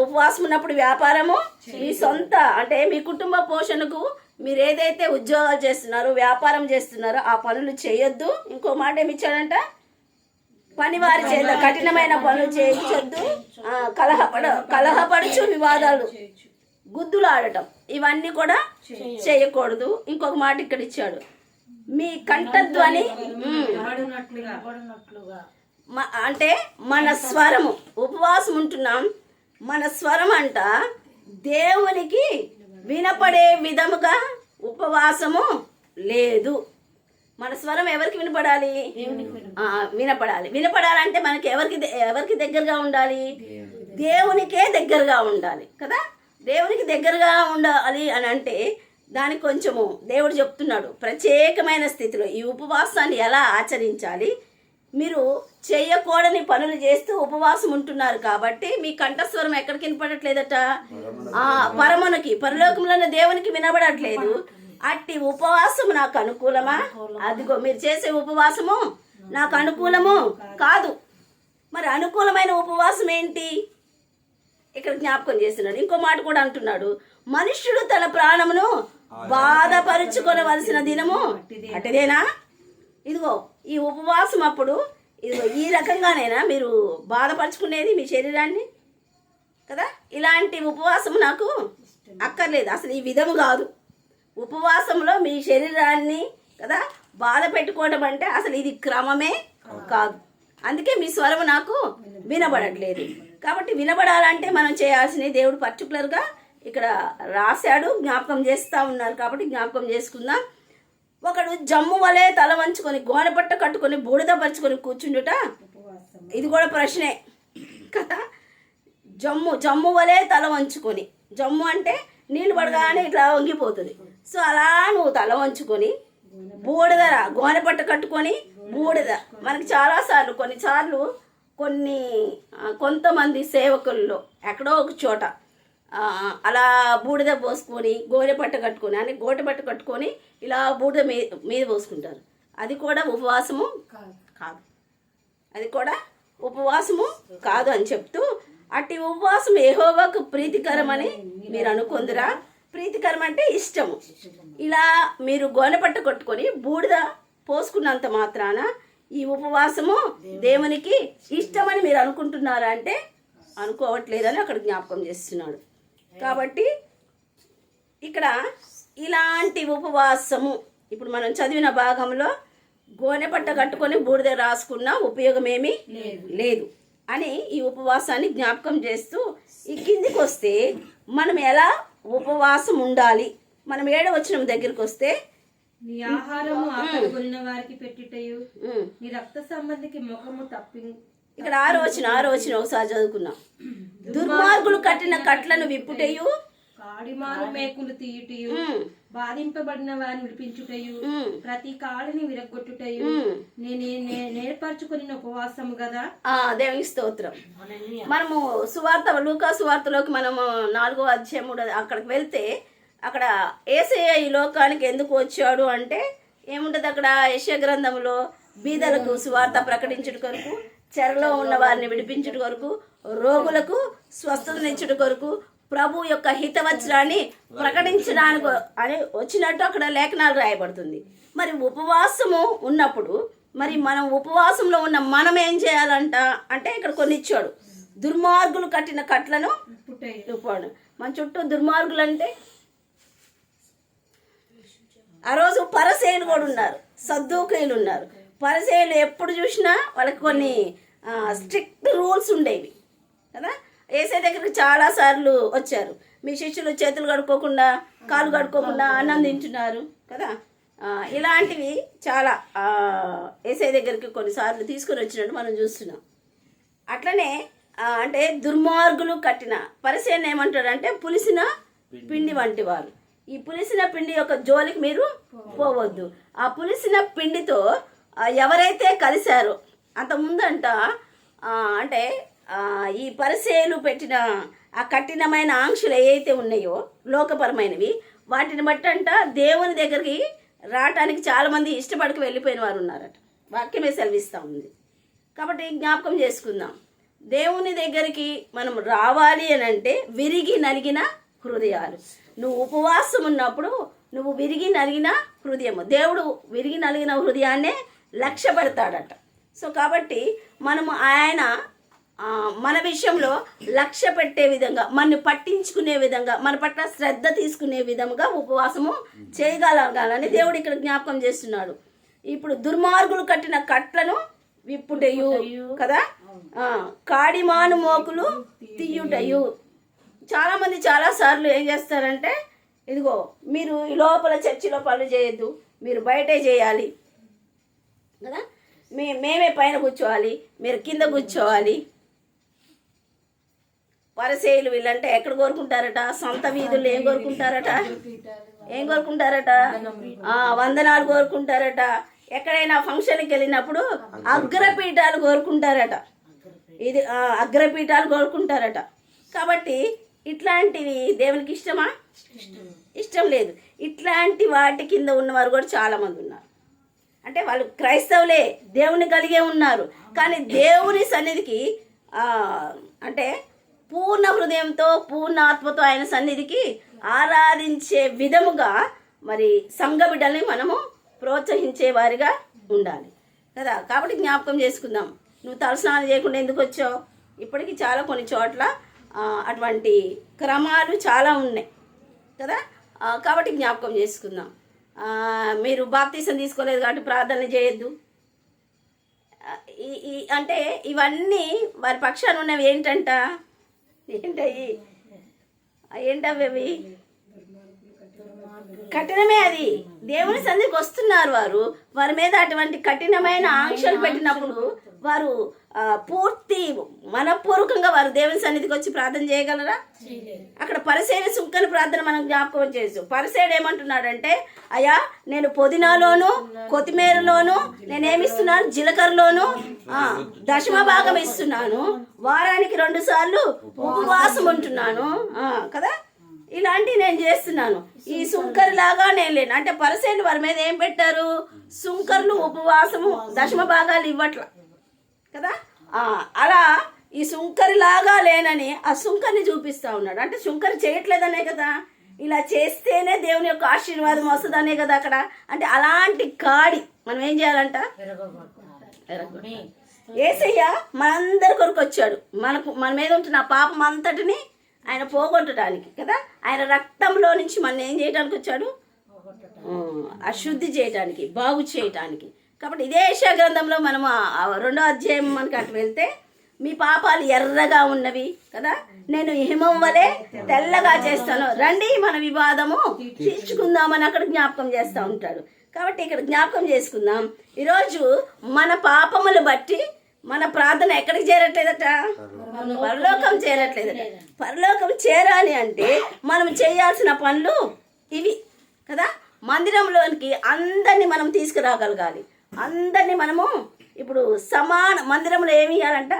ఉపవాసం ఉన్నప్పుడు వ్యాపారము, మీ సొంత అంటే మీ కుటుంబ పోషణకు మీరు ఏదైతే ఉద్యోగాలు చేస్తున్నారో, వ్యాపారం చేస్తున్నారో ఆ పనులు చేయొద్దు. ఇంకో మాట ఏమి ఇచ్చాడంట, పనివారి చేత కఠినమైన పనులు చేయించొద్దు, కలహపడుచు వివాదాలు, గుద్దులు ఆడటం, ఇవన్నీ కూడా చేయకూడదు. ఇంకొక మాట ఇక్కడ ఇచ్చాడు, మీ కంఠధ్వని అంటే మన స్వరము, ఉపవాసం ఉంటున్నాం, మన స్వరం అంట దేవునికి వినపడే విధముగా ఉపవాసము లేదు. మన స్వరం ఎవరికి వినపడాలి? వినపడాలంటే మనకి ఎవరికి దగ్గరగా ఉండాలి? దేవునికే దగ్గరగా ఉండాలి కదా. దేవునికి దగ్గరగా ఉండాలి అని అంటే దానికి కొంచెము దేవుడు చెప్తున్నాడు ప్రత్యేకమైన స్థితిలో ఈ ఉపవాసాన్ని ఎలా ఆచరించాలి. మీరు చేయకూడని పనులు చేస్తూ ఉపవాసం ఉంటున్నారు కాబట్టి మీ కంఠస్వరం ఎక్కడికి వినపడట్లేదట, పరలోకంలోని దేవునికి వినబడట్లేదు. అట్టి ఉపవాసము నాకు అనుకూలమా? అదిగో మీరు చేసే ఉపవాసము నాకు అనుకూలము కాదు. మరి అనుకూలమైన ఉపవాసం ఏంటి? ఇక్కడ జ్ఞాపకం చేస్తున్నాడు. ఇంకో మాట కూడా అంటున్నాడు, మనుష్యుడు తన ప్రాణమును బాధపరుచుకొనవలసిన దినము అటుదేనా. ఇదిగో ఈ ఉపవాసం అప్పుడు ఇదిగో ఈ రకంగానైనా మీరు బాధపరుచుకునేది మీ శరీరాన్ని కదా. ఇలాంటి ఉపవాసం నాకు అక్కర్లేదు, అసలు ఈ విధము కాదు. ఉపవాసంలో మీ శరీరాన్ని కదా బాధ పెట్టుకోవడం అంటే అసలు ఇది క్రమమే కాదు. అందుకే మీ స్వరం నాకు వినబడట్లేదు. కాబట్టి వినబడాలంటే మనం చేయాల్సినవి దేవుడు పర్టికులర్గా ఇక్కడ రాశాడు, జ్ఞాపకం చేస్తూ ఉన్నారు. కాబట్టి జ్ఞాపకం చేసుకుందాం. ఒకడు జమ్ము వలె తల వంచుకొని గోనపట్ట కట్టుకొని బూడిద పరుచుకొని కూర్చుండుట ఇది కూడా ప్రశ్నే కదా. జమ్ము వలె తల వంచుకొని, జమ్ము అంటే నీళ్ళు పడగానే ఇట్లా వంగిపోతుంది. సో అలా నువ్వు తల వంచుకొని బూడిద గోనపట్ట కట్టుకొని బూడిద. మనకి చాలాసార్లు కొంతమంది సేవకుల్లో ఎక్కడో ఒక చోట అలా బూడిద పోసుకొని గోనెపట్ట కట్టుకొని అని గోటపట్ట కట్టుకొని ఇలా బూడిద మీద పోసుకుంటారు. అది కూడా ఉపవాసము కాదు, అది కూడా ఉపవాసము కాదు అని చెప్తూ, అట్టి ఉపవాసం యెహోవాకు ప్రీతికరమని మీరు అనుకుందిరా. ప్రీతికరం అంటే ఇష్టము. ఇలా మీరు గోనెపట్ట కట్టుకొని బూడిద పోసుకున్నంత మాత్రాన ఈ ఉపవాసము దేవునికి ఇష్టమని మీరు అనుకుంటున్నారా అంటే అనుకోవట్లేదని అక్కడ జ్ఞాపకం చేస్తున్నాడు. కాబట్టి ఇక్కడ ఇలాంటి ఉపవాసము ఇప్పుడు మనం చదివిన భాగంలో గోనెపట్ట కట్టుకొని బూడిద రాసుకున్న ఉపయోగమేమీ లేదు అని ఈ ఉపవాసాన్ని జ్ఞాపకం చేస్తూ ఈ కిందికి వస్తే మనం ఎలా ఉపవాసం ఉండాలి. మనం 7వ వచనం దగ్గరికి వస్తే, నీ ఆహారము ఆకలి కొనిన వారికి పెట్టుటయు నీ రక్త సంబంధికి ముఖము తప్పి. ఇక్కడ 6వ వచనం ఒకసారి చదువుకున్నాం. దుర్మార్గులు కట్టిన కట్లను విప్పుటయు కాడిమాను మేకులు తీయుటయు బాధింపబడిన వారిని విడిపించుటయు ప్రతి కాడిని విరగొట్టుటయు నేర్పరచుకుని ఉపవాసము కదా. దేవునికి స్తోత్రం. మనము లూకా సువార్తలోకి మనము 4వ అధ్యాయం అక్కడికి వెళ్తే అక్కడ యేసయ్య ఈ లోకానికి ఎందుకు వచ్చాడు అంటే ఏముంటుంది అక్కడ, యెషయా గ్రంథంలో బీదలకు సువార్త ప్రకటించుట కొరకు, చెరలో ఉన్న వారిని విడిపించుట కొరకు, రోగులకు స్వస్థతనిచ్చుట కొరకు, ప్రభు యొక్క హితవచనాన్ని ప్రకటించడానికి అని వచ్చినట్టు అక్కడ లేఖనాలు రాయబడుతుంది. మరి ఉపవాసము ఉన్నప్పుడు మరి మనం ఉపవాసంలో ఉన్న మనం ఏం చేయాలంట అంటే ఇక్కడ కొన్ని ఇచ్చాడు. దుర్మార్గులు కట్టిన కట్లను విప్పాడు. మన చుట్టూ దుర్మార్గులు అంటే ఆ రోజు పరిసయ్యులు కూడా ఉన్నారు, సద్దూకయ్యులు ఉన్నారు. పరిసయ్యులు ఎప్పుడు చూసినా వాళ్ళకి కొన్ని స్ట్రిక్ట్ రూల్స్ ఉండేవి కదా. యేసయ్య దగ్గరికి చాలాసార్లు వచ్చారు. మీ శిష్యులు చేతులు కడుక్కోకుండా కాలు కడుక్కోకుండా అన్నం తింటున్నారు కదా. ఇలాంటివి చాలా యేసయ్య దగ్గరికి కొన్నిసార్లు తీసుకొని వచ్చినట్టు మనం చూస్తున్నాం. అట్లనే అంటే దుర్మార్గులు కట్టిన పరిసయ్యులు ఏమంటారంటే పులిసిన పిండి వంటి వాళ్ళు. ఈ పులిసిన పిండి యొక్క జోలికి మీరు పోవద్దు. ఆ పులిసిన పిండితో ఎవరైతే కలిశారో అంతకుముందంట అంటే ఈ పరిసయ్యులు పెట్టిన ఆ కఠినమైన ఆంక్షలు ఏవైతే ఉన్నాయో లోకపరమైనవి, వాటిని బట్టంట దేవుని దగ్గరికి రావటానికి చాలామంది ఇష్టపడక వెళ్ళిపోయిన వారు ఉన్నారట. వాక్యమే సెలవిస్తూ ఉంది. కాబట్టి జ్ఞాపకం చేసుకుందాం, దేవుని దగ్గరికి మనం రావాలి అని అంటే విరిగి నలిగిన హృదయాలు. నువ్వు ఉపవాసం ఉన్నప్పుడు నువ్వు విరిగి నలిగిన హృదయము, దేవుడు విరిగి నలిగిన హృదయాన్నే లక్ష్య పెడతాడట. సో కాబట్టి మనము ఆయన మన విషయంలో లక్ష్య పెట్టే విధంగా, మనని పట్టించుకునే విధంగా, మన పట్ల శ్రద్ధ తీసుకునే విధంగా ఉపవాసము చేయగలగాలని దేవుడు ఇక్కడ జ్ఞాపకం చేస్తున్నాడు. ఇప్పుడు దుర్మార్గులు కట్టిన కట్లను విప్పుటయు కదా, కాడిమాను మోకులు తీయుటయు. చాలామంది చాలాసార్లు ఏం చేస్తారంటే, ఇదిగో మీరు ఈ లోపల చర్చిలో పనులు చేయొద్దు, మీరు బయటే చేయాలి కదా, మేమే పైన కూర్చోవాలి, మీరు కింద కూర్చోవాలి. పరిసయ్యులు వీళ్ళంటే ఎక్కడ కోరుకుంటారట, సొంత వీధుల్లో ఏం కోరుకుంటారట, వందనాలు కోరుకుంటారట. ఎక్కడైనా ఫంక్షన్కి వెళ్ళినప్పుడు అగ్రపీఠాలు కోరుకుంటారట, ఇది అగ్రపీఠాలు కోరుకుంటారట. కాబట్టి ఇట్లాంటివి దేవునికి ఇష్టమా? ఇష్టం లేదు. ఇట్లాంటి వాటి కింద ఉన్నవారు కూడా చాలామంది ఉన్నారు. అంటే వాళ్ళు క్రైస్తవులే, దేవుని కలిగే ఉన్నారు, కానీ దేవుని సన్నిధికి అంటే పూర్ణ హృదయంతో పూర్ణ ఆత్మతో ఆయన సన్నిధికి ఆరాధించే విధముగా మరి సంఘ బిడ్డల్ని మనము ప్రోత్సహించే వారిగా ఉండాలి కదా. కాబట్టి జ్ఞాపకం చేసుకుందాం, నువ్వు తలస్నానం చేయకుండా ఎందుకు వచ్చావు. ఇప్పటికీ చాలా కొన్ని చోట్ల అటువంటి క్రమాలు చాలా ఉన్నాయి కదా. కాబట్టి జ్ఞాపకం చేసుకుందాం. మీరు బాప్తీసం తీసుకోలేదు కాబట్టి ప్రార్థనలు చేయొద్దు. అంటే ఇవన్నీ వారి పక్షాన ఉన్నవి ఏంటవి కఠినమే. అది దేవుని సన్నిధికి వస్తున్నారు వారి మీద అటువంటి కఠినమైన ఆంక్షలు పెట్టినప్పుడు వారు పూర్తి మనపూర్వకంగా వారు దేవుని సన్నిధికి వచ్చి ప్రార్థన చేయగలరా? అక్కడ పరిసేడు సుంకని ప్రార్థన మనం జ్ఞాపకం చేసు. పరిసేడు ఏమంటున్నాడంటే, అయ్యా నేను పుదీనాలోను కొత్తిమీరలోను నేనేమిస్తున్నాను, జీలకర్రలోను దశమ భాగం ఇస్తున్నాను, వారానికి 2 సార్లు ఉపవాసం ఉంటున్నాను కదా, ఇలాంటివి నేను చేస్తున్నాను. ఈ సుంకరి లాగా నేను లేను అంటే పరిసేడు వారి మీద ఏం పెట్టారు, సుంకర్లు ఉపవాసము దశమ భాగాలు ఇవ్వట్ల కదా. అలా ఈ సుంకరి లాగా లేనని ఆ సుంకరిని చూపిస్తా ఉన్నాడు. అంటే సుంకరి చేయట్లేదనే కదా, ఇలా చేస్తేనే దేవుని యొక్క ఆశీర్వాదం వస్తుందనే కదా అక్కడ. అంటే అలాంటి కాడి మనం ఏం చేయాలంట, యేసయ్య మనందరి కొరకు వచ్చాడు. మన మీద ఉంటున్న పాపం అంతటిని ఆయన పోగొట్టడానికి కదా. ఆయన రక్తంలో నుంచి మనం ఏం చేయడానికి వచ్చాడు, అశుద్ధి చేయటానికి, బాగు చేయటానికి. కాబట్టి ఇదే యెషయా గ్రంథంలో మనము 2వ అధ్యాయం మనకి అటు వెళ్తే, మీ పాపాలు ఎర్రగా ఉన్నవి కదా, నేను హిమం వలె తెల్లగా చేస్తాను, రండి మన వివాదము తీర్చుకుందామని అక్కడ జ్ఞాపకం చేస్తూ ఉంటాడు. కాబట్టి ఇక్కడ జ్ఞాపకం చేసుకుందాం. ఈరోజు మన పాపములు బట్టి మన ప్రార్థన ఎక్కడికి చేరట్లేదట, పరలోకం చేరట్లేదట. పరలోకం చేరాలి అంటే మనం చేయాల్సిన పనులు ఇవి కదా. మందిరంలోనికి అందరినీ మనం తీసుకురాగలగాలి. అందరినీ మనము ఇప్పుడు మందిరంలో ఏమి ఇవ్వాలంట,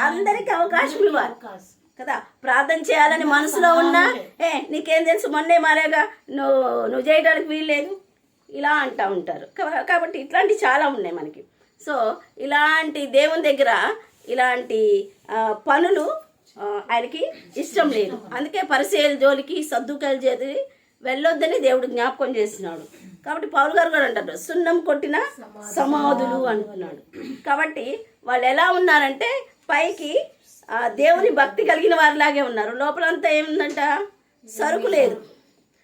అందరికి అవకాశం ఇవ్వాలి కదా. ప్రార్థన చేయాలని మనసులో ఉన్నా నీకేం తెలుసు, మొన్నే మారేగా నువ్వు చేయడానికి వీల్లేదు ఇలా అంటూ ఉంటారు. కాబట్టి ఇట్లాంటివి చాలా ఉన్నాయి మనకి. సో ఇలాంటి దేవుని దగ్గర ఇలాంటి పనులు ఆయనకి ఇష్టం లేదు. అందుకే పరిసేయుల జోలికి సద్దుకాయల జోలికి వెళ్ళొద్దని దేవుడు జ్ఞాపకం చేస్తున్నాడు. కాబట్టి పౌలు గారు కూడా అంటారు, సున్నం కొట్టిన సమాధులు అంటున్నాడు. కాబట్టి వాళ్ళు ఎలా ఉన్నారంటే పైకి దేవుని భక్తి కలిగిన వారిలాగే ఉన్నారు, లోపలంతా ఏముందంట, సరుకు లేదు.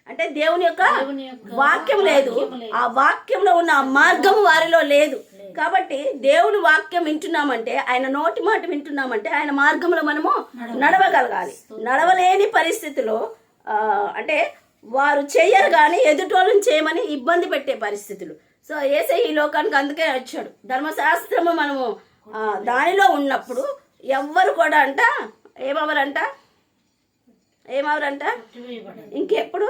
అంటే దేవుని యొక్క వాక్యం లేదు, ఆ వాక్యంలో ఉన్న ఆ మార్గం వారిలో లేదు. కాబట్టి దేవుని వాక్యం వింటున్నామంటే, ఆయన నోటి మాట వింటున్నామంటే ఆయన మార్గంలో మనము నడవగలగాలి. నడవలేని పరిస్థితిలో అంటే వారు చెయ్యరు కానీ ఎదుటోళ్ళని చేయమని ఇబ్బంది పెట్టే పరిస్థితులు. సో యేసయ్య ఈ లోకానికి అందుకే వచ్చాడు. ధర్మశాస్త్రము మనము దానిలో ఉన్నప్పుడు ఎవ్వరు కూడా ఏమవరంట ఇంకెప్పుడు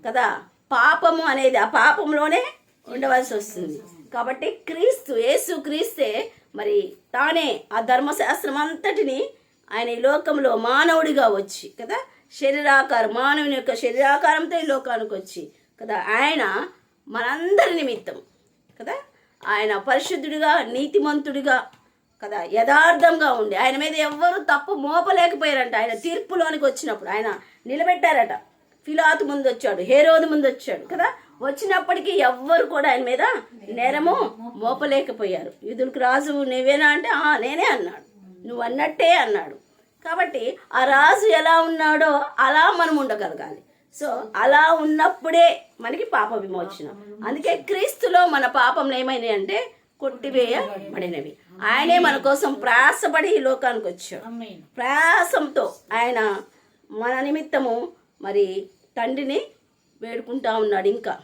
కదా పాపము అనేది ఆ పాపంలోనే ఉండవలసి వస్తుంది. కాబట్టి యేసు క్రీస్తే మరి తానే ఆ ధర్మశాస్త్రం అంతటిని ఆయన ఈ లోకంలో మానవుడిగా వచ్చి కదా, మానవుని యొక్క శరీరాకారంతో ఈ లోకానికి వచ్చి కదా, ఆయన మనందరి నిమిత్తం కదా, ఆయన పరిశుద్ధుడిగా నీతిమంతుడిగా కదా, యథార్థంగా ఉండి ఆయన మీద ఎవ్వరూ తప్పు మోపలేకపోయారంట. ఆయన తీర్పులోనికి వచ్చినప్పుడు ఆయన నిలబెట్టారట. పిలాతు ముందు వచ్చాడు, హేరోదు ముందు వచ్చాడు కదా, వచ్చినప్పటికీ ఎవ్వరు కూడా ఆయన మీద నేరము మోపలేకపోయారు. యూదులకు రాజు నువ్వేనా అంటే నేనే అన్నాడు, నువ్వు అన్నట్టే అన్నాడు. కాబట్టి ఆ రాజు ఎలా ఉన్నాడో అలా మనం ఉండగలగాలి. సో అలా ఉన్నప్పుడే మనకి పాప విమోచన. అందుకే క్రీస్తులో మన పాపంలో ఏమైనాయి అంటే కొట్టివేయబడినవి. ఆయనే మన కోసం ప్రయాసపడి ఈ లోకానికి వచ్చాడు. ప్రయాసంతో ఆయన మన నిమిత్తము మరి తండ్రిని వేడుకుంటా ఉన్నాడు. ఇంకా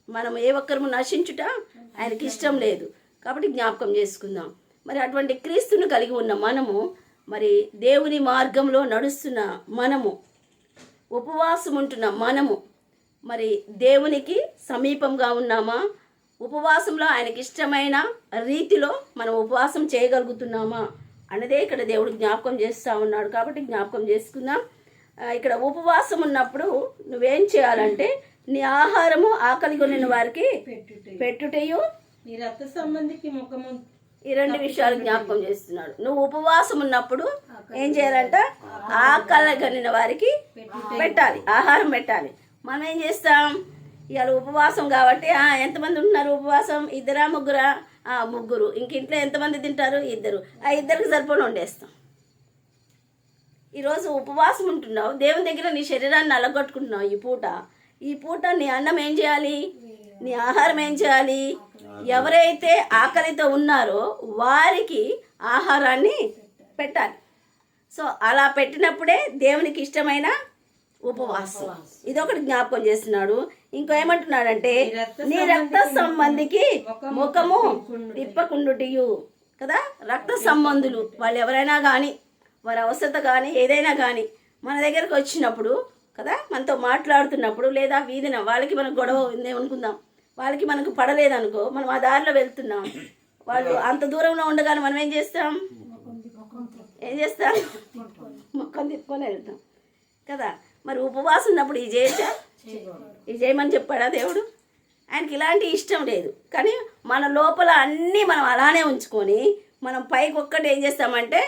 మనం ఏ ఒక్కరము నశించుట ఆయనకి ఇష్టం లేదు. కాబట్టి జ్ఞాపకం చేసుకుందాం. మరి అటువంటి క్రీస్తును కలిగి ఉన్న మనము, మరి దేవుని మార్గంలో నడుస్తున్న మనము, ఉపవాసం ఉంటున్న మనము, మరి దేవునికి సమీపంగా ఉన్నామా? ఉపవాసంలో ఆయనకి ఇష్టమైన రీతిలో మనం ఉపవాసం చేయగలుగుతున్నామా అన్నదే ఇక్కడ దేవుడు జ్ఞాపకం చేస్తూ ఉన్నాడు. కాబట్టి జ్ఞాపకం చేసుకుందాం. ఇక్కడ ఉపవాసం ఉన్నప్పుడు నువ్వేం చేయాలంటే, నీ ఆహారము ఆకలి కొనిన వారికి పెట్టుటయు, నీ రక్త సంబంధికి ముఖము ఈ 2 విషయాలు జ్ఞాపకం చేస్తున్నాడు. నువ్వు ఉపవాసం ఉన్నప్పుడు ఏం చేయాలంట? ఆకలి గనిన వారికి పెట్టాలి, ఆహారం పెట్టాలి. మనం ఏం చేస్తాం? ఇవాళ ఉపవాసం కాబట్టి ఎంతమంది ఉంటున్నారు ఉపవాసం? 2 ముగ్గురా? 3. ఇంక ఇంట్లో ఎంతమంది తింటారు? 2. ఆ 2కి సరిపోని వండేస్తాం. ఈరోజు ఉపవాసం ఉంటున్నావు, దేవుని దగ్గర నీ శరీరాన్ని అలగొట్టుకుంటున్నావు. ఈ పూట నీ అన్నం ఏం చేయాలి? నీ ఆహారం ఏం చేయాలి? ఎవరైతే ఆకలితో ఉన్నారో వారికి ఆహారాన్ని పెట్టాలి. సో అలా పెట్టినప్పుడే దేవునికి ఇష్టమైన ఉపవాసం. ఇదొకటి జ్ఞాపకం చేస్తున్నాడు. ఇంకో ఏమంటున్నాడంటే, నీ రక్త సంబంధికి ముఖము తిప్పకుండుటియు కదా. రక్త సంబంధులు వాళ్ళు ఎవరైనా కానీ, వారి అవసరత కానీ, ఏదైనా కానీ మన దగ్గరకు వచ్చినప్పుడు కదా, మనతో మాట్లాడుతున్నప్పుడు లేదా వీధిన వాళ్ళకి మనకు గొడవ ఉంది అనుకుందాం, వాళ్ళకి మనకు పడలేదనుకో, మనం ఆ దారిలో వెళ్తున్నాం, వాళ్ళు అంత దూరంలో ఉండగానే మనం ఏం చేస్తాం? మొక్కం తిప్పుకొని వెళ్తాం కదా. మరి ఉపవాసం ఉన్నప్పుడు ఇది చేయొచ్చా? ఇది చేయమని చెప్పాడా దేవుడు? ఆయనకి ఇలాంటి ఇష్టం లేదు. కానీ మన లోపల అన్నీ మనం అలానే ఉంచుకొని మనం పైకి ఒక్కటి ఏం చేస్తామంటే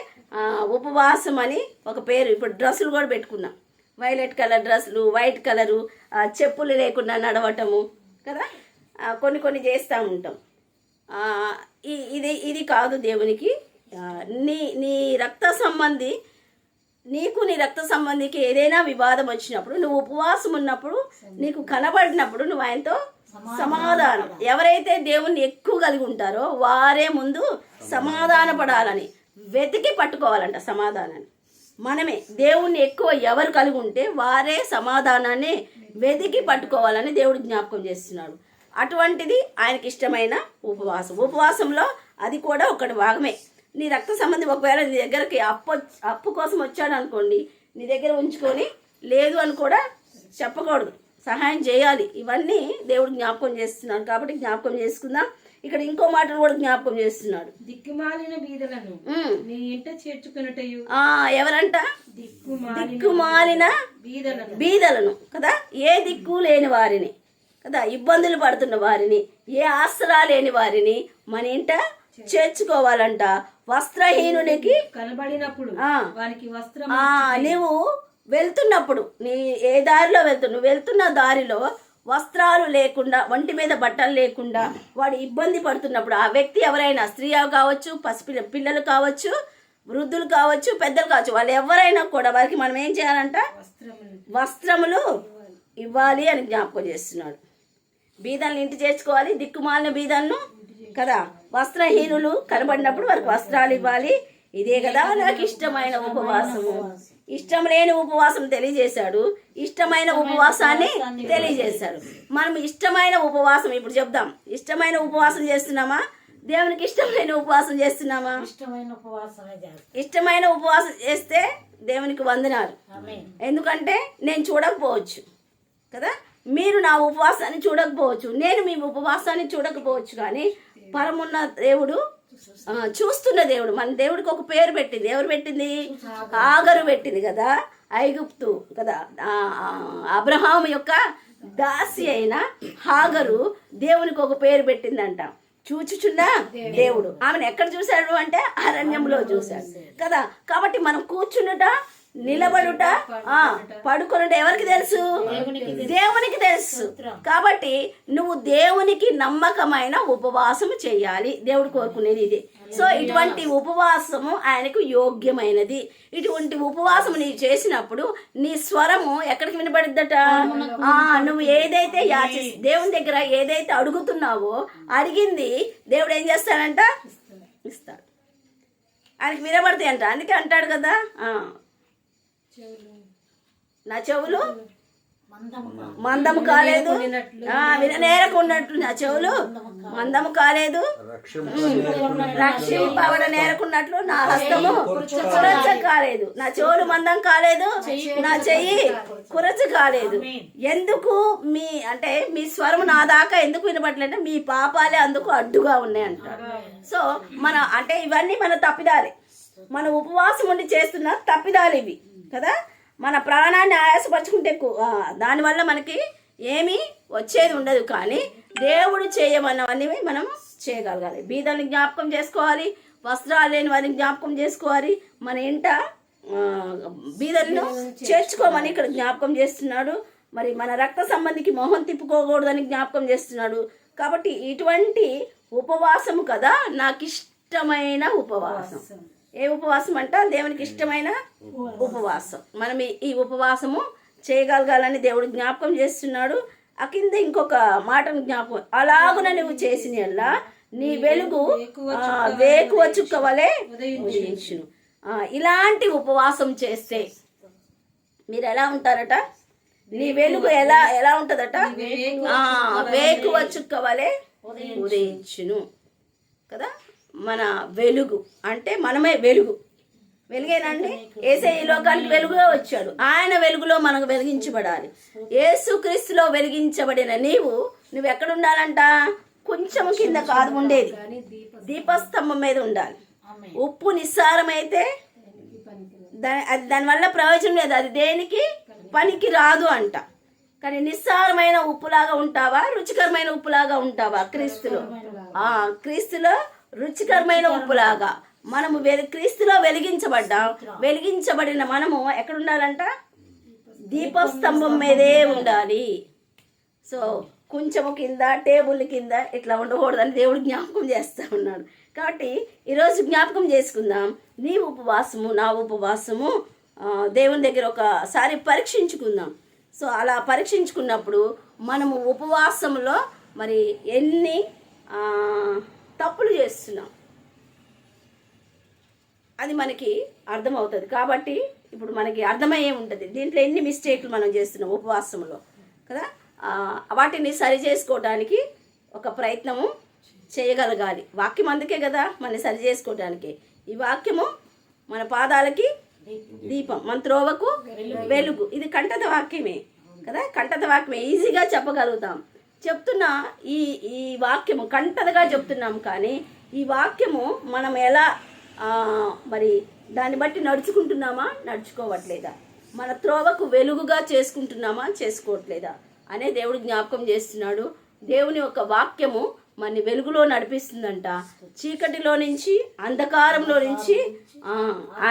ఉపవాసం అని ఒక పేరు. ఇప్పుడు డ్రెస్సులు కూడా పెట్టుకున్నాం, వైలెట్ కలర్ డ్రెస్సులు, వైట్ కలరు, చెప్పులు లేకుండా నడవటము కదా, కొన్ని చేస్తూ ఉంటాం. ఇది కాదు దేవునికి. నీ రక్త సంబంధి, నీకు నీ రక్త సంబంధికి ఏదైనా వివాదం వచ్చినప్పుడు, నువ్వు ఉపవాసం ఉన్నప్పుడు, నీకు కనబడినప్పుడు నువ్వు ఆయనతో సమాధానం, ఎవరైతే దేవుణ్ణి ఎక్కువ కలిగి ఉంటారో వారే ముందు సమాధాన పడాలని వెతికి పట్టుకోవాలంట సమాధానాన్ని. మనమే దేవుణ్ణి ఎక్కువ ఎవరు కలిగి ఉంటే వారే సమాధానాన్ని వెతికి పట్టుకోవాలని దేవుడు జ్ఞాపకం చేస్తున్నాడు. అటువంటిది ఆయనకి ఇష్టమైన ఉపవాసం. ఉపవాసంలో అది కూడా ఒకటి భాగమే. నీ రక్త సంబంధి ఒకవేళ నీ దగ్గరికి అప్పు కోసం వచ్చాడు అనుకోండి, నీ దగ్గర ఉంచుకొని లేదు అని కూడా చెప్పకూడదు, సహాయం చేయాలి. ఇవన్నీ దేవుడు జ్ఞాపకం చేస్తున్నాడు. కాబట్టి జ్ఞాపకం చేసుకుందాం. ఇక్కడ ఇంకో మాటలు కూడా జ్ఞాపకం చేస్తున్నాడు. దిక్కుమాలిన బీదలను నీ ఇంట చేర్చుకున్నటయు. ఎవరంట? దిక్కుమాలిన బీదలను కదా, ఏ దిక్కు లేని వారిని కదా, ఇబ్బందులు పడుతున్న వారిని, ఏ ఆసరా లేని వారిని మన ఇంట చేర్చుకోవాలంట. వస్త్రహీనునికి కనబడినప్పుడు వారికి వస్త్రం. నీవు వెళ్తున్నప్పుడు, నీ ఏ దారిలో నువ్వు వెళ్తున్న దారిలో వస్త్రాలు లేకుండా, ఒంటి మీద బట్టలు లేకుండా వాడు ఇబ్బంది పడుతున్నప్పుడు, ఆ వ్యక్తి ఎవరైనా స్త్రీ కావచ్చు, పిల్లలు కావచ్చు, వృద్ధులు కావచ్చు, పెద్దలు కావచ్చు, వాళ్ళు ఎవరైనా కూడా వారికి మనం ఏం చేయాలంట? వస్త్రములు ఇవ్వాలి అని జ్ఞాపకం చేస్తున్నాడు. బీదలను ఇంటి చేర్చుకోవాలి, దిక్కుమాలిన బీదలను కదా. వస్త్రహీనులు కనబడినప్పుడు వారికి వస్త్రాలు ఇవ్వాలి. ఇదే కదా నాకు ఇష్టమైన ఉపవాసము. ఇష్టం లేని ఉపవాసం తెలియజేశాడు, ఇష్టమైన ఉపవాసాన్ని తెలియజేశాడు. మనం ఇష్టమైన ఉపవాసం ఇప్పుడు చెప్దాం. ఇష్టమైన ఉపవాసం చేస్తున్నామా? దేవునికి ఇష్టమైన ఉపవాసం చేస్తున్నామా? ఇష్టమైన ఉపవాసం చేస్తే దేవునికి వందనాలు. ఎందుకంటే నేను చూడకపోవచ్చు కదా, మీరు నా ఉపవాసాన్ని చూడకపోవచ్చు, నేను మీ ఉపవాసాన్ని చూడకపోవచ్చు, కానీ పరమున్న దేవుడు చూస్తున్న దేవుడు. మన దేవుడికి ఒక పేరు పెట్టింది. ఎవరు పెట్టింది? ఆగరు పెట్టింది కదా, ఐగుప్తు కదా. అబ్రహాం యొక్క దాసి అయిన హాగరు దేవునికి ఒక పేరు పెట్టిందంట, చూచుచున్న దేవుడు. ఆమెను ఎక్కడ చూశాడు అంటే అరణ్యంలో చూశాడు కదా. కాబట్టి మనం కూర్చున్నట, నిలబడుట, పడుకొనుట ఎవరికి తెలుసు? దేవునికి తెలుసు. కాబట్టి నువ్వు దేవునికి నమ్మకమైన ఉపవాసము చేయాలి. దేవుడు కోరుకునేది ఇది. సో ఇటువంటి ఉపవాసము ఆయనకు యోగ్యమైనది. ఇటువంటి ఉపవాసము నీవు చేసినప్పుడు నీ స్వరము ఎక్కడికి వినబడిద్దట? నువ్వు ఏదైతే దేవుని దగ్గర ఏదైతే అడుగుతున్నావో, అడిగింది దేవుడు ఏం చేస్తాడంట? ఇస్తాడు. ఆయనకి వినబడతాయి అంట. అందుకే అంటాడు కదా, నా చెవులు మందము కాలేదు, నేరకున్నట్లు నా చెవులు మందము కాలేదు, రక్షింపబడ నేరకున్నట్లు నా హస్తము కురచ కాలేదు. నా చెవులు మందం కాలేదు, నా చెయ్యి కురచ కాలేదు. ఎందుకు మీ స్వరం నా దాకా ఎందుకు వినబడలేదంటే మీ పాపాలే అందుకు అడ్డుగా ఉన్నాయంట. సో ఇవన్నీ మన తప్పిదాలే. మన ఉపవాసం ఉండి చేస్తున్న తప్పిదాలు ఇవి కదా. మన ప్రాణాన్ని ఆయాసపరుచుకుంటే దానివల్ల మనకి ఏమీ వచ్చేది ఉండదు. కానీ దేవుడు చేయమన్నవన్నీ మనం చేయగలగాలి. బీదల్ని జ్ఞాపకం చేసుకోవాలి, వస్త్రాలు లేని వారిని జ్ఞాపకం చేసుకోవాలి. మన ఇంట బీదలను చేర్చుకోమని ఇక్కడ జ్ఞాపకం చేస్తున్నాడు. మరి మన రక్త సంబంధికి మొహం తిప్పుకోకూడదని జ్ఞాపకం చేస్తున్నాడు. కాబట్టి ఇటువంటి ఉపవాసము కదా నాకు ఇష్టమైన ఉపవాసం. ఏ ఉపవాసం అంట? దేవునికి ఇష్టమైన ఉపవాసం. మనం ఈ ఉపవాసము చేయగలగాలని దేవుడు జ్ఞాపకం చేస్తున్నాడు. ఆ కింద ఇంకొక మాటను జ్ఞాపకం, అలాగున నువ్వు చేసిన నీ వెలుగు వేకువ చుక్క వలె ఉదయించును. ఇలాంటి ఉపవాసం చేస్తే మీరు ఎలా ఉంటారట? నీ వెలుగు ఎలా ఉంటదట? వేకువ చుక్క వలె ఉదయించును కదా. మన వెలుగు అంటే మనమే వెలుగు. వెలుగేనండి. యేసే ఈ లోకానికి వెలుగుగా వచ్చాడు. ఆయన వెలుగులో మనకు వెలిగించబడాలి. యేసుక్రీస్తులో వెలిగించబడిన నువ్వు ఎక్కడ ఉండాలంట? కొంచెం కింద కాదు ఉండేది, దీపస్తంభం మీద ఉండాలి. ఉప్పు నిస్సారమైతే దానివల్ల ప్రయోజనం లేదు, అది దేనికి పనికి రాదు అంట. కానీ నిస్సారమైన ఉప్పులాగా ఉంటావా, రుచికరమైన ఉప్పులాగా ఉంటావా? క్రీస్తులో రుచికరమైన ఉప్పులాగా మనము క్రీస్తులో వెలిగించబడిన మనము ఎక్కడ ఉండాలంట? దీపస్తంభం మీదే ఉండాలి. సో కొంచెము కింద, టేబుల్ కింద ఇట్లా ఉండకూడదని దేవుడు జ్ఞాపకం చేస్తూ ఉన్నాడు. కాబట్టి ఈరోజు జ్ఞాపకం చేసుకుందాం. నీ ఉపవాసము, నా ఉపవాసము దేవుని దగ్గర ఒకసారి పరీక్షించుకుందాం. సో అలా పరీక్షించుకున్నప్పుడు మనము ఉపవాసంలో మరి ఎన్ని తప్పులు చేస్తున్నాం అది మనకి అర్థమవుతుంది. కాబట్టి ఇప్పుడు మనకి అర్థమయ్యే ఉంటుంది దీంట్లో ఎన్ని మిస్టేక్లు మనం చేస్తున్నాం ఉపవాసంలో కదా. వాటిని సరి చేసుకోవడానికి ఒక ప్రయత్నము చేయగలగాలి. వాక్యం అందుకే కదా మన సరి చేసుకోవడానికి. ఈ వాక్యము మన పాదాలకి దీపం, మన త్రోవకు వెలుగు. ఇది కంఠత వాక్యమే కదా. కంఠత వాక్యమే, ఈజీగా చెప్పగలుగుతాం. చెప్తున్నా ఈ వాక్యము కంఠతగా చెప్తున్నాం. కానీ ఈ వాక్యము మనం ఎలా మరి దాన్ని బట్టి నడుచుకుంటున్నామా, నడుచుకోవట్లేదా? మన త్రోవకు వెలుగుగా చేసుకుంటున్నామా, చేసుకోవట్లేదా అనే దేవుడు జ్ఞాపకం చేస్తున్నాడు. దేవుని యొక్క వాక్యము మన వెలుగులో నడిపిస్తుందంట. చీకటిలో నుంచి, అంధకారంలో నుంచి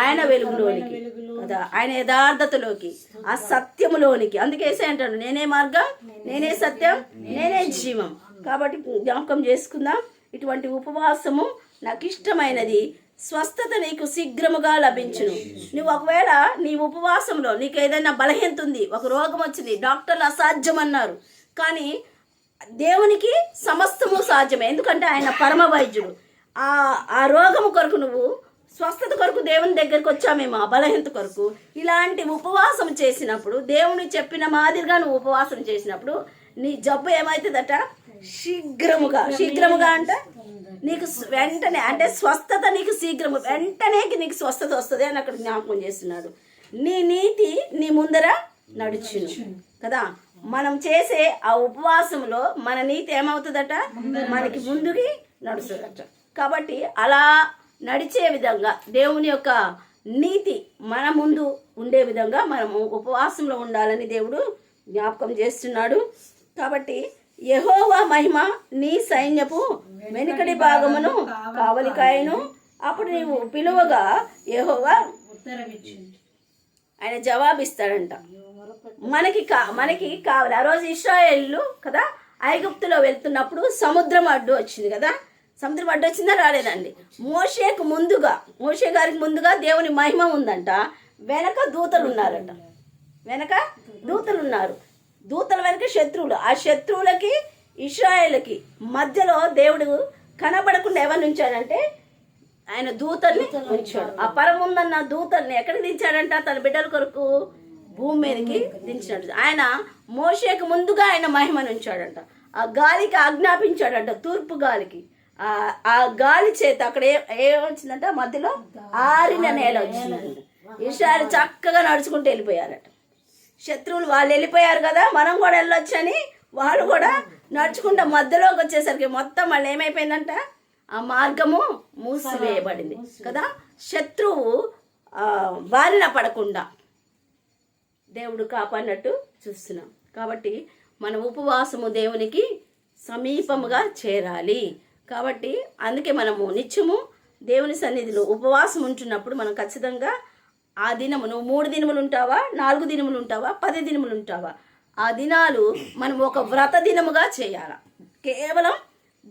ఆయన వెలుగులోనికి కదా, ఆయన యథార్థతలోకి, ఆ సత్యములోనికి. అందుకేసే అంటాడు, నేనే మార్గం, నేనే సత్యం, నేనే జీవం. కాబట్టి జ్ఞాపకం చేసుకుందాం. ఇటువంటి ఉపవాసము నాకు ఇష్టమైనది. స్వస్థత నీకు శీఘ్రముగా లభించును. నువ్వు ఒకవేళ నీ ఉపవాసంలో నీకు ఏదైనా బలహీనత ఉంది, ఒక రోగం వచ్చింది, డాక్టర్లు అసాధ్యం అన్నారు, కానీ దేవునికి సమస్తము సాధ్యమే. ఎందుకంటే ఆయన పరమ వైద్యుడు. ఆ రోగము కొరకు నువ్వు స్వస్థత కొరకు దేవుని దగ్గరికి వచ్చామేమో, ఆ బలహీనత కొరకు. ఇలాంటి ఉపవాసం చేసినప్పుడు, దేవుని చెప్పిన మాదిరిగా నువ్వు ఉపవాసం చేసినప్పుడు నీ జబ్బు ఏమవుతుందట? శీఘ్రముగా అంటే నీకు వెంటనే, అంటే స్వస్థత నీకు శీఘ్రము, వెంటనే నీకు స్వస్థత వస్తుంది అని అక్కడ జ్ఞాపకం చేస్తున్నాడు. నీ నీతి నీ ముందర నడుచును కదా. మనం చేసే ఆ ఉపవాసంలో మన నీతి ఏమవుతుందట? మనకి ముందుకి నడుస్తుందట. కాబట్టి అలా నడిచే విధంగా దేవుని యొక్క నీతి మన ముందు ఉండే విధంగా మనము ఉపవాసంలో ఉండాలని దేవుడు జ్ఞాపకం చేస్తున్నాడు. కాబట్టి యెహోవా మహిమ నీ సైన్యపు వెనుకడి భాగమును కావలికాయను. అప్పుడు నీవు పిలువగా యెహోవా ఆయన జవాబిస్తాడంట. మనకి కావాలి. ఆ రోజు ఇశ్రాయేలు కదా ఐగుప్తులో వెళ్తున్నప్పుడు సముద్రం అడ్డు వచ్చింది కదా. సముద్రం అడ్డు వచ్చిందా? రాలేదండి. మోషే గారికి ముందుగా దేవుని మహిమ ఉందంట. వెనక దూతలు ఉన్నారంట. దూతల వెనక శత్రువులు. ఆ శత్రువులకి ఇశ్రాయేలుకి మధ్యలో దేవుడు కనబడకుండా ఎవరిని ఉంచాడంటే ఆయన దూతల్ని ఉంచాడు. ఆ పరముందన్న దూతల్ని ఎక్కడికి దించాడంట? తన బిడ్డల కొరకు భూమి మీదకి దించినట్టు. ఆయన మోషేకు ముందుగా ఆయన మహిమను ఉంచాడంట. ఆ గాలికి ఆజ్ఞాపించాడంట, తూర్పు గాలికి. ఆ గాలి చేత అక్కడ ఏమొచ్చిందంట? మధ్యలో ఆరిన నేల వచ్చిందంట. ఇశ్రాయేలు చక్కగా నడుచుకుంటూ వెళ్ళిపోయారట. శత్రువులు వాళ్ళు వెళ్ళిపోయారు కదా, మనం కూడా వెళ్ళొచ్చని వాళ్ళు కూడా నడుచుకుంటూ మధ్యలోకి వచ్చేసరికి మొత్తం మళ్ళీ ఏమైపోయిందంట? ఆ మార్గము మూసివేయబడింది కదా. శత్రువు బారిన పడకుండా దేవుడు కాపాడినట్టు చూస్తున్నాం. కాబట్టి మన ఉపవాసము దేవునికి సమీపముగా చేరాలి. కాబట్టి అందుకే మనము నిత్యము దేవుని సన్నిధిలో ఉపవాసం ఉంటున్నప్పుడు మనం ఖచ్చితంగా ఆ దినము నువ్వు 3 దినములు ఉంటావా, 4 దినములు ఉంటావా, 10 దినములు ఉంటావా, ఆ దినాలు మనం ఒక వ్రత దినముగా చేయాలి. కేవలం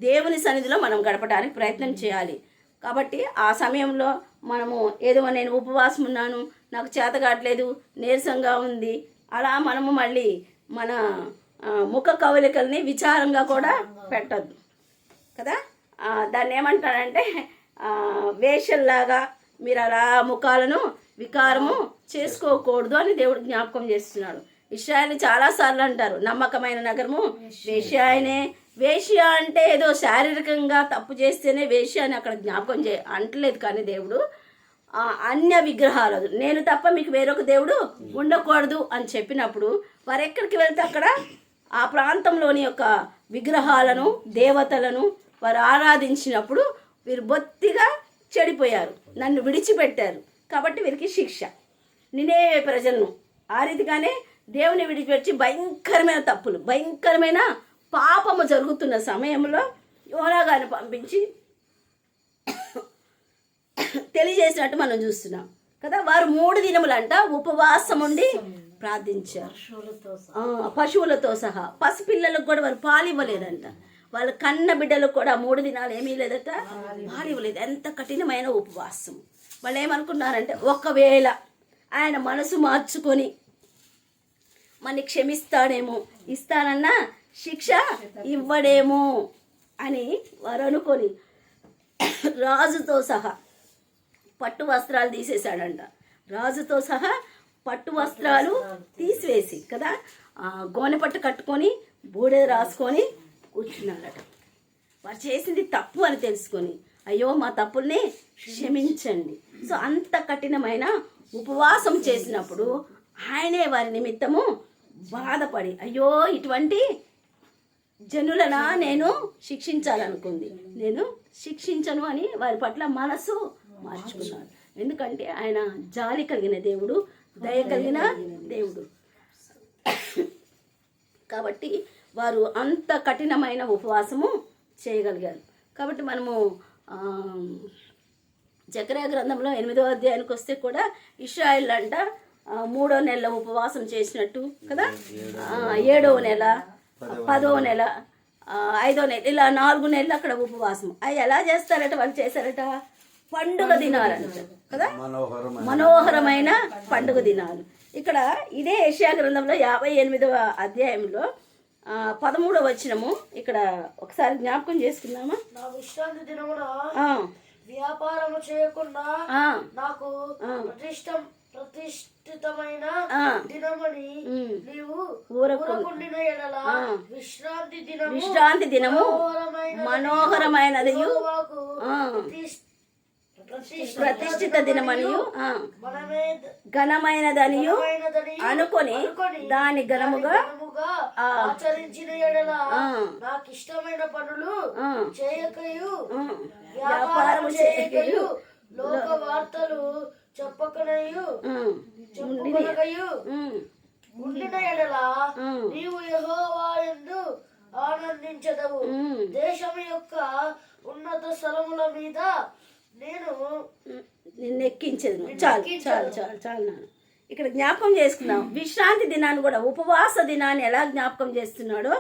దేవుని సన్నిధిలో మనం గడపడానికి ప్రయత్నం చేయాలి. కాబట్టి ఆ సమయంలో మనము ఏదో నేను ఉపవాసం ఉన్నాను, నాకు చేత కావట్లేదు, నీరసంగా ఉంది, అలా మనము మళ్ళీ మన ముఖ కవలికల్ని విచారంగా కూడా పెట్టద్దు కదా. దాన్ని ఏమంటారంటే వేషల్లాగా మీరు అలా ముఖాలను వికారము చేసుకోకూడదు అని దేవుడు జ్ఞాపకం చేస్తున్నాడు. ఇశ్రాయేలు చాలాసార్లు అంటారు, నమ్మకమైన నగరము వేశ్యాయనే. వేశ్య అంటే ఏదో శారీరకంగా తప్పు చేస్తేనే వేశ్య అని అక్కడ జ్ఞాపకం అంటలేదు. కానీ దేవుడు అన్య విగ్రహాలు, నేను తప్ప మీకు వేరొక దేవుడు ఉండకూడదు అని చెప్పినప్పుడు వారు ఎక్కడికి వెళ్తే అక్కడ ఆ ప్రాంతంలోని యొక్క విగ్రహాలను దేవతలను వారు ఆరాధించినప్పుడు వీరు బొత్తిగా చెడిపోయారు, నన్ను విడిచిపెట్టారు. కాబట్టి వీరికి శిక్ష. నినేవే ప్రజలను ఆ రీతిగానే దేవుని విడిచిపెట్టి భయంకరమైన తప్పులు, భయంకరమైన పాపము జరుగుతున్న సమయంలో యోనా గారిని పంపించి తెలియజేసినట్టు మనం చూస్తున్నాం కదా. వారు 3 దినములంట ఉపవాసం ఉండి ప్రార్థించారు, పశువులతో సహా. పసిపిల్లలకు కూడా వారు పాలు ఇవ్వలేదంట. వాళ్ళ కన్న బిడ్డలకు కూడా 3 దినాలు ఏమీ లేదట, పాలు ఇవ్వలేదు. ఎంత కఠినమైన ఉపవాసం. వాళ్ళు ఏమనుకున్నారంటే ఒకవేళ ఆయన మనసు మార్చుకొని మన క్షమిస్తాడేమో, ఇస్తానన్నా శిక్ష ఇవ్వడేమో అని వారు అనుకొని రాజుతో సహా పట్టు వస్త్రాలు తీసేశాడంట. రాజుతో సహా పట్టు వస్త్రాలు తీసివేసి కదా గోనె పట్టు కట్టుకొని బూడిద రాసుకొని కూర్చున్నాడట. వారు చేసింది తప్పు అని తెలుసుకొని, అయ్యో మా తప్పుల్ని క్షమించండి. సో అంత కఠినమైన ఉపవాసం చేసినప్పుడు ఆయనే వారి నిమిత్తము బాధపడి, అయ్యో ఇటువంటి జనులనా నేను శిక్షించాలనుకుంది, నేను శిక్షించను అని వారి పట్ల మనసు మార్చుకున్నాడు. ఎందుకంటే ఆయన జాలి కలిగిన దేవుడు, దయ కలిగిన దేవుడు. కాబట్టి వారు అంత కఠినమైన ఉపవాసము చేయగలిగారు. కాబట్టి మనము జకర్యా గ్రంథంలో 8వ అధ్యాయానికి వస్తే కూడా ఇశ్రాయేలు అంట 3వ నెల ఉపవాసం చేసినట్టు కదా, 7వ నెల, 10వ నెల, 5వ నెల, ఇలా 4 నెలలు అక్కడ ఉపవాసం. అవి ఎలా చేస్తారట, వాళ్ళు చేశారట పండుగ దినాలంట కదా, మనోహరమైన పండుగ దినాలు. ఇక్కడ ఇదే యెషయా గ్రంథంలో 58వ అధ్యాయంలో 13వ వచనము ఇక్కడ ఒకసారి జ్ఞాపకం చేసుకుందామా. నా విశ్రాంతి దినమున వ్యాపారము చేయకుండా నాకు ప్రతిష్ఠితమైన దినమని నీవు ఊరకుండిన ఎడల విశ్రాంతి దినము మనోహరమైనది ప్రతిష్ఠిత దినమనియు ఘనమైనదనియు అనుకొని దాని ఘనముగా ఆచరించిన ఎడల నాకు ఇష్టమైన పనులు చేయకయు వ్యాపారము చేయకయు లోక వార్తలు చెప్పకనయు ఉండిన ఎడల నీవు యెహోవా యందు ఆనందించదవు. దేశము యొక్క ఉన్నత స్థలముల మీద నేను నిన్ను ఎక్కించదు. చాలు చాలు చాలు చాలు నాన్న. ఇక్కడ జ్ఞాపకం చేసుకున్నాం విశ్రాంతి దినాన్ని కూడా, ఉపవాస దినాన్ని ఎలా జ్ఞాపకం చేస్తున్నాడో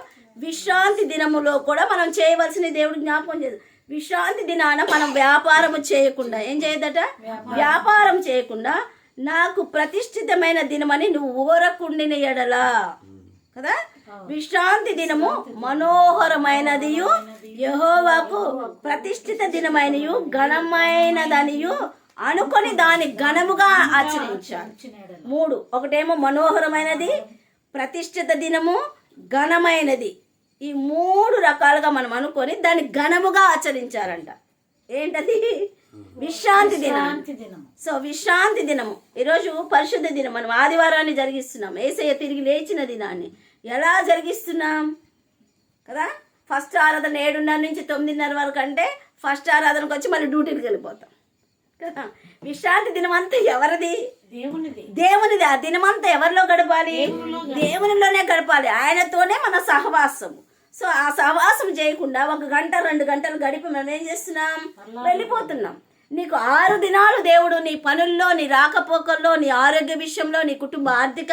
విశ్రాంతి దినములో కూడా మనం చేయవలసిన దేవుడు జ్ఞాపకం చేస్తాడు. విశ్రాంతి దినాన మనం వ్యాపారము చేయకుండా ఏం చేయదట, వ్యాపారం చేయకుండా నాకు ప్రతిష్ఠితమైన దినమని నువ్వు ఊరకుండిన ఎడలా కదా. విశ్రాంతి దినము మనోహరమైనదియు యెహోవాకు ప్రతిష్ఠిత దినమైనయు ఘనమైనదనియు అనుకొని దాని ఘనముగా ఆచరించాడు. 3, ఒకటేమో మనోహరమైనది, ప్రతిష్ఠిత దినము, ఘనమైనది. ఈ 3 రకాలుగా మనం అనుకొని దాన్ని ఘనముగా ఆచరించారంట. ఏంటది? విశ్రాంతి దినం. సో విశ్రాంతి దినము ఈరోజు పరిశుద్ధ దినం. మనం ఆదివారాన్ని జరిగిస్తున్నాం, యేసయ్య తిరిగి లేచిన దినాన్ని ఎలా జరిగిస్తున్నాం కదా. ఫస్ట్ ఆరాధన 7:30 నుంచి 9:30 వరకు అంటే ఫస్ట్ ఆరాధనకు వచ్చి మళ్ళీ డ్యూటీకి వెళ్ళిపోతాం కదా. విశ్రాంతి దినం అంతా ఎవరిది? దేవునిది. ఆ దినం అంతా ఎవరిలో గడపాలి? దేవునిలోనే గడపాలి. ఆయనతోనే మన సహవాసము. సో ఆ సహవాసం చేయకుండా 1 గంట 2 గంటలు గడిపి మనం ఏం చేస్తున్నాం, వెళ్ళిపోతున్నాం. నీకు 6 దినాలు దేవుడు నీ పనుల్లో, నీ రాకపోకల్లో, నీ ఆరోగ్య విషయంలో, నీ కుటుంబ ఆర్థిక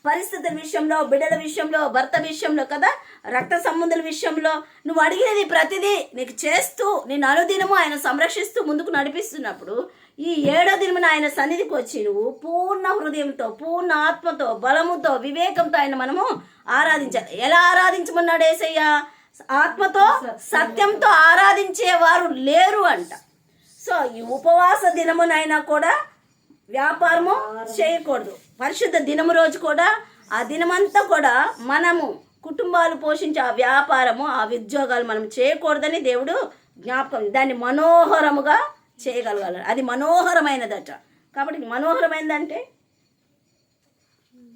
పరిస్థితుల విషయంలో, బిడ్డల విషయంలో, భర్త విషయంలో కదా, రక్త సంబంధుల విషయంలో నువ్వు అడిగినది ప్రతిదీ నీకు చేస్తూ నేను అనుదినము ఆయన సంరక్షిస్తూ ముందుకు నడిపిస్తున్నప్పుడు ఈ 7వ దినమున ఆయన సన్నిధికి వచ్చి నువ్వు పూర్ణ హృదయంతో, పూర్ణ ఆత్మతో, బలముతో, వివేకంతో ఆయన మనము ఆరాధించాలి. ఎలా ఆరాధించమన్నాడు యేసయ్య? ఆత్మతో సత్యంతో ఆరాధించేవారు లేరు అంట. సో ఈ ఉపవాస దినమునైనా కూడా వ్యాపారము చేయకూడదు. పరిశుద్ధ దినము రోజు కూడా ఆ దినమంతా కూడా మనము కుటుంబాలు పోషించే ఆ వ్యాపారము, ఆ ఉద్యోగాలు మనం చేయకూడదని దేవుడు జ్ఞాపకం. దాన్ని మనోహరముగా చేయగలగాలి. అది మనోహరమైనదట. కాబట్టి మనోహరమైనదంటే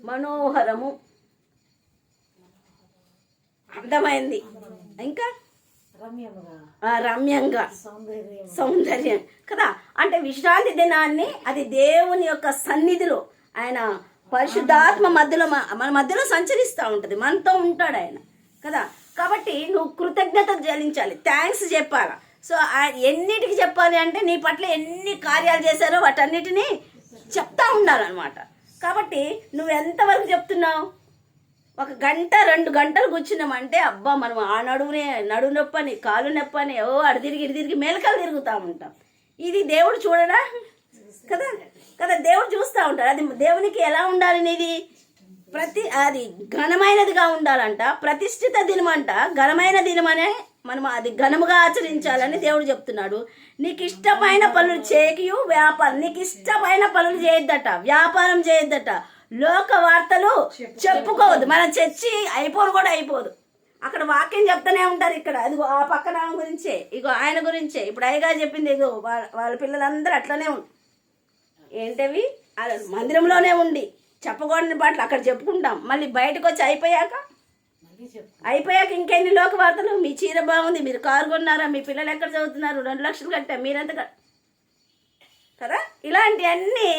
మనోహరము, అందమైంది, ఇంకా రమ్యంగా, సౌందర్యం కదా. అంటే విశ్రాంతి దినాన్ని అది దేవుని యొక్క సన్నిధిలో ఆయన పరిశుద్ధాత్మ మధ్యలో మన మధ్యలో సంచరిస్తూ ఉంటుంది, మనతో ఉంటాడు ఆయన కదా. కాబట్టి నువ్వు కృతజ్ఞత చెల్లించాలి, థ్యాంక్స్ చెప్పాలి. సో ఎన్నిటికి చెప్పాలి అంటే నీ పట్ల ఎన్ని కార్యాలు చేశారో వాటన్నిటినీ చెప్తా ఉండాలన్నమాట. కాబట్టి నువ్వు ఎంతవరకు చెప్తున్నావు? 1 గంట 2 గంటలు కూర్చున్నామంటే అబ్బా మనం ఆ నడువు నొప్పని, కాలు నొప్పని, అటు తిరిగి ఇటు తిరిగి మేలకలు తిరుగుతూ ఉంటాం. ఇది దేవుడు చూడడా కదా కదా, దేవుడు చూస్తూ ఉంటాడు. అది దేవునికి ఎలా ఉండాలి? నీది అది ఘనమైనదిగా ఉండాలంట. ప్రతిష్ఠిత దినం అంట, ఘనమైన దినమనే మనం అది ఘనముగా ఆచరించాలని దేవుడు చెప్తున్నాడు. నీకు ఇష్టమైన పనులు చేయకయు వ్యాపారం, నీకు ఇష్టమైన పనులు చేయొద్దట, వ్యాపారం చేయొద్దట, లోక వార్తలు చెప్పుకోవద్దు. మనం చర్చి అయిపోను కూడా అయిపోదు, అక్కడ వాక్యం చెప్తూనే ఉంటారు. ఇక్కడ అది ఆ పక్కన గురించే, ఇగో ఆయన గురించే. ఇప్పుడు అయ్యగారు చెప్పింది, ఇగో వాళ్ళ పిల్లలందరూ అట్లనే ఏంటవి మందిరంలోనే ఉండి చెప్పకూడని పాటలు అక్కడ చెప్పుకుంటాం. మళ్ళీ బయటకు వచ్చి అయిపోయాక ఇంకెన్ని లోక వార్తలు? మీ చీర బాగుంది, మీరు కారు కొన్నారా, మీ పిల్లలు ఎక్కడ చదువుతున్నారు, 2 లక్షలు కట్టా, మీరెంత కదా. ఇలాంటివన్నీ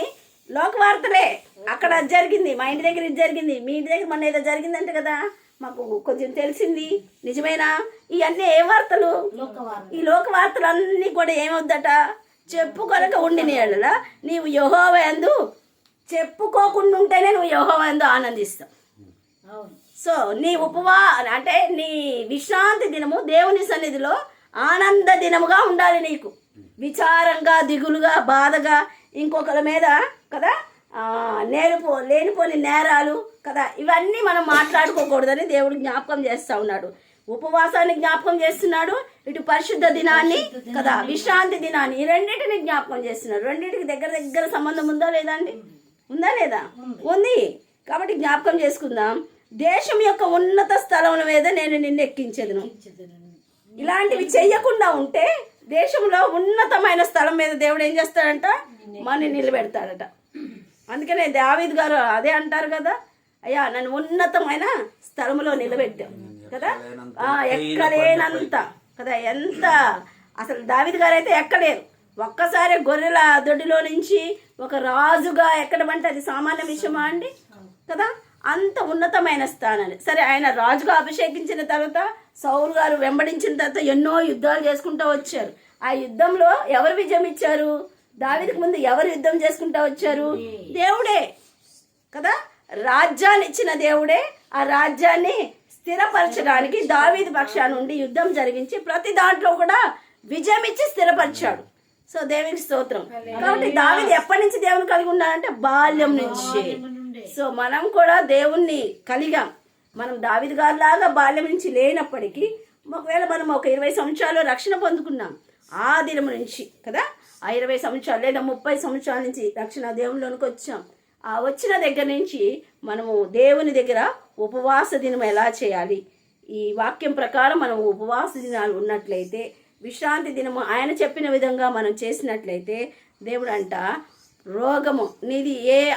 లోక వార్తలే. అక్కడ జరిగింది, మా ఇంటి దగ్గర ఇది జరిగింది, మీ ఇంటి దగ్గర మన ఏదో జరిగిందంటే కదా మాకు కొంచెం తెలిసింది, నిజమేనా? ఇవన్నీ ఏ వార్తలు? ఈ లోక వార్తలు అన్నీ కూడా ఏమవుద్దట, చెప్పుకొనక ఉండిన యెడల నీవు యెహోవా యందు చెప్పుకోకుండా ఉంటేనే నువ్వు యెహోవా యందు ఆనందిస్తావు. సో నీ అంటే నీ విశ్రాంతి దినము దేవుని సన్నిధిలో ఆనంద దినముగా ఉండాలి. నీకు విచారంగా, దిగులుగా, బాధగా, ఇంకొకరి మీద కదా లేనిపోని నేరాలు కదా, ఇవన్నీ మనం మాట్లాడుకోకూడదని దేవుడు జ్ఞాపకం చేస్తూ ఉన్నాడు. ఉపవాసాన్ని జ్ఞాపకం చేస్తున్నాడు, ఇటు పరిశుద్ధ దినాన్ని కదా, విశ్రాంతి దినాన్ని, ఈ రెండింటిని జ్ఞాపకం చేస్తున్నాడు. రెండింటికి దగ్గర సంబంధం ఉందా లేదా అండి? ఉందా లేదా? ఉంది. కాబట్టి జ్ఞాపకం చేసుకుందాం. దేశం యొక్క ఉన్నత స్థలముల మీద నేను నిన్ను ఎక్కించెదను. ఇలాంటివి చెయ్యకుండా ఉంటే దేశంలో ఉన్నతమైన స్థలం మీద దేవుడు ఏం చేస్తాడంట, మనని నిలబెడతాడట. అందుకనే దావీదు గారు అదే అంటారు కదా, అయ్యా నన్ను ఉన్నతమైన స్థలంలో నిలబెట్టాం కదా, ఎక్కలేనంత కదా. ఎంత అసలు దావీదు గారు అయితే ఎక్కలేరు. ఒక్కసారి గొర్రెల దొడ్డిలో నుంచి ఒక రాజుగా ఎక్కడం అంటే అది సామాన్య విషయమా అండి కదా. అంత ఉన్నతమైన స్థానాన్ని. సరే, ఆయన రాజుగా అభిషేకించిన తర్వాత సౌలు గారు వెంబడించిన తర్వాత ఎన్నో యుద్ధాలు చేసుకుంటూ వచ్చారు. ఆ యుద్ధంలో ఎవరు విజయం ఇచ్చారు? దావీదుకు ముందు ఎవరు యుద్ధం చేసుకుంటూ వచ్చారు? దేవుడే కదా. రాజ్యాన్ని ఇచ్చిన దేవుడే ఆ రాజ్యాన్ని స్థిరపరచడానికి దావీదు పక్షాన నుండి యుద్ధం జరిగించి ప్రతి దాంట్లో కూడా విజయం ఇచ్చి స్థిరపరిచాడు. సో దేవునికి స్తోత్రం. కాబట్టి దావీదు ఎప్పటి నుంచి దేవుని కలిగి ఉండాలంటే బాల్యం నుంచి. సో మనం కూడా దేవుణ్ణి కలిగాం. మనం దావీదు గారి లాగా బాల్యం నుంచి లేనప్పటికీ ఒకవేళ మనం ఒక 20 సంవత్సరాలు రక్షణ పొందుకున్నాం ఆ దినం నుంచి కదా, ఆ 20 సంవత్సరాలు లేదా 30 సంవత్సరాల నుంచి రక్షణ దేవునిలోనికి వచ్చాం. ఆ వచ్చిన దగ్గర నుంచి మనము దేవుని దగ్గర ఉపవాస దినం ఎలా చేయాలి, ఈ వాక్యం ప్రకారం మనం ఉపవాస దినాలు ఉన్నట్లయితే, విశ్రాంతి దినము ఆయన చెప్పిన విధంగా మనం చేసినట్లయితే దేవుడు అంట రోగము నీది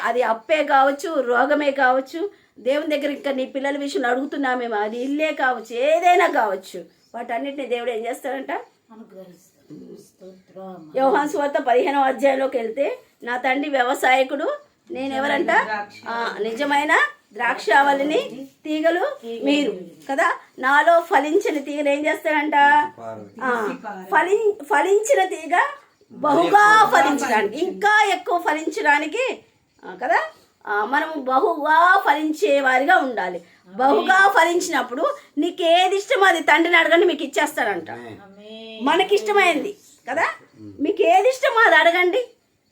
అది అప్పే కావచ్చు, రోగమే కావచ్చు, దేవుని దగ్గర ఇంకా నీ పిల్లల విషయంలో అడుగుతున్నామేమో, అది ఇల్లే కావచ్చు, ఏదైనా కావచ్చు, వాటన్నిటిని దేవుడు ఏం చేస్తాడంట. యోహాను సువార్త 15వ అధ్యాయంలోకి వెళ్తే, నా తండ్రి వ్యవసాయకుడు, నేనెవరంట, నిజమైన ద్రాక్షావళిని తీగలు మీరు కదా. నాలో ఫలించిన తీగలు ఏం చేస్తాడంట? ఫలించిన తీగ బహుగా ఫలించడానికి, ఇంకా ఎక్కువ ఫలించడానికి కదా మనము బహుగా ఫలించే వారిగా ఉండాలి. బహుగా ఫలించినప్పుడు నీకు ఏది ఇష్టమో అది తండ్రిని అడగండి, మీకు ఇచ్చేస్తాడంట. మనకిష్టమైంది కదా, మీకు ఏది ఇష్టమో అది అడగండి.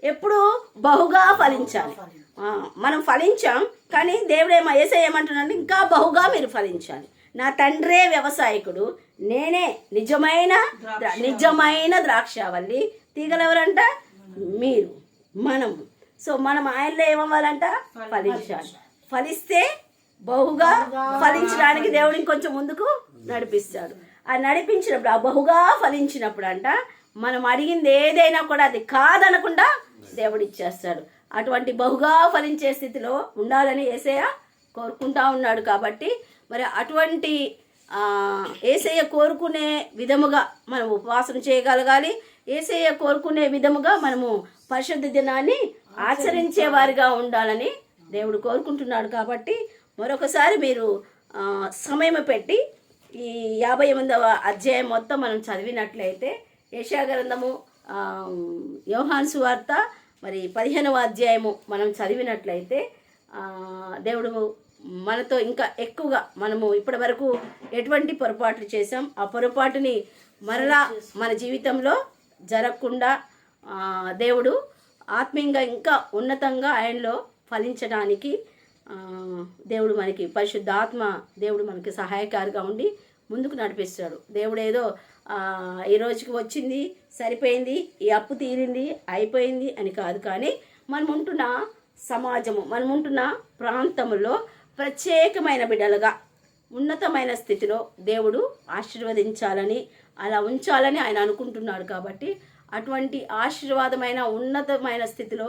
ఎప్పుడు బహుగా ఫలించాలి. మనం ఫలించాం, కానీ దేవుడేమో యేసయ్య ఏమంటున్నాడు? ఇంకా బహుగా మీరు ఫలించాలి. నా తండ్రే వ్యవసాయకుడు, నేనే నిజమైన ద్రాక్షావల్లి, తీగలు ఎవరంట? మీరు, మనము. సో మనం ఆయనలో ఏమవ్వాలంట? ఫలించాలి. ఫలిస్తే బహుగా ఫలించడానికి దేవుడు ఇంకొంచెం ముందుకు నడిపిస్తాడు. ఆ నడిపించినప్పుడు, ఆ బహుగా ఫలించినప్పుడు అంట మనం అడిగింది ఏదైనా కూడా అది కాదనకుండా దేవుడు ఇచ్చేస్తాడు. అటువంటి బహుగా ఫలించే స్థితిలో ఉండాలని యేసయ్య కోరుకుంటా ఉన్నాడు. కాబట్టి మరి అటువంటి యేసయ్య కోరుకునే విధముగా మనం ఉపవాసం చేయగలగాలి. యేసయ్య కోరుకునే విధముగా మనము పరిశుద్ధ దినాన్ని ఆచరించే వారిగా ఉండాలని దేవుడు కోరుకుంటున్నాడు. కాబట్టి మరొకసారి మీరు సమయం పెట్టి ఈ 58వ అధ్యాయం మొత్తం మనం చదివినట్లయితే, యెషయా గ్రంథము, యోహాను సువార్త మరి 15వ అధ్యాయము మనం చదివినట్లయితే దేవుడు మనతో ఇంకా ఎక్కువగా మనము ఇప్పటి వరకు ఎటువంటి పొరపాట్లు చేసాం, ఆ పొరపాటుని మరలా మన జీవితంలో జరగకుండా దేవుడు ఆత్మీయంగా ఇంకా ఉన్నతంగా ఆయనలో ఫలించడానికి దేవుడు మనకి పరిశుద్ధాత్మ దేవుడు మనకి సహాయకారిగా ఉండి ముందుకు నడిపిస్తాడు. దేవుడు ఏదో ఈ రోజుకి వచ్చింది, సరిపోయింది, ఈ అప్పు తీరింది, అయిపోయింది అని కాదు. కానీ మనం ఉంటున్న సమాజము, మనం ఉంటున్న ప్రాంతంలో ప్రత్యేకమైన బిడ్డలుగా ఉన్నతమైన స్థితిలో దేవుడు ఆశీర్వదించాలని, అలా ఉంచాలని ఆయన అనుకుంటున్నాడు. కాబట్టి అటువంటి ఆశీర్వాదమైన ఉన్నతమైన స్థితిలో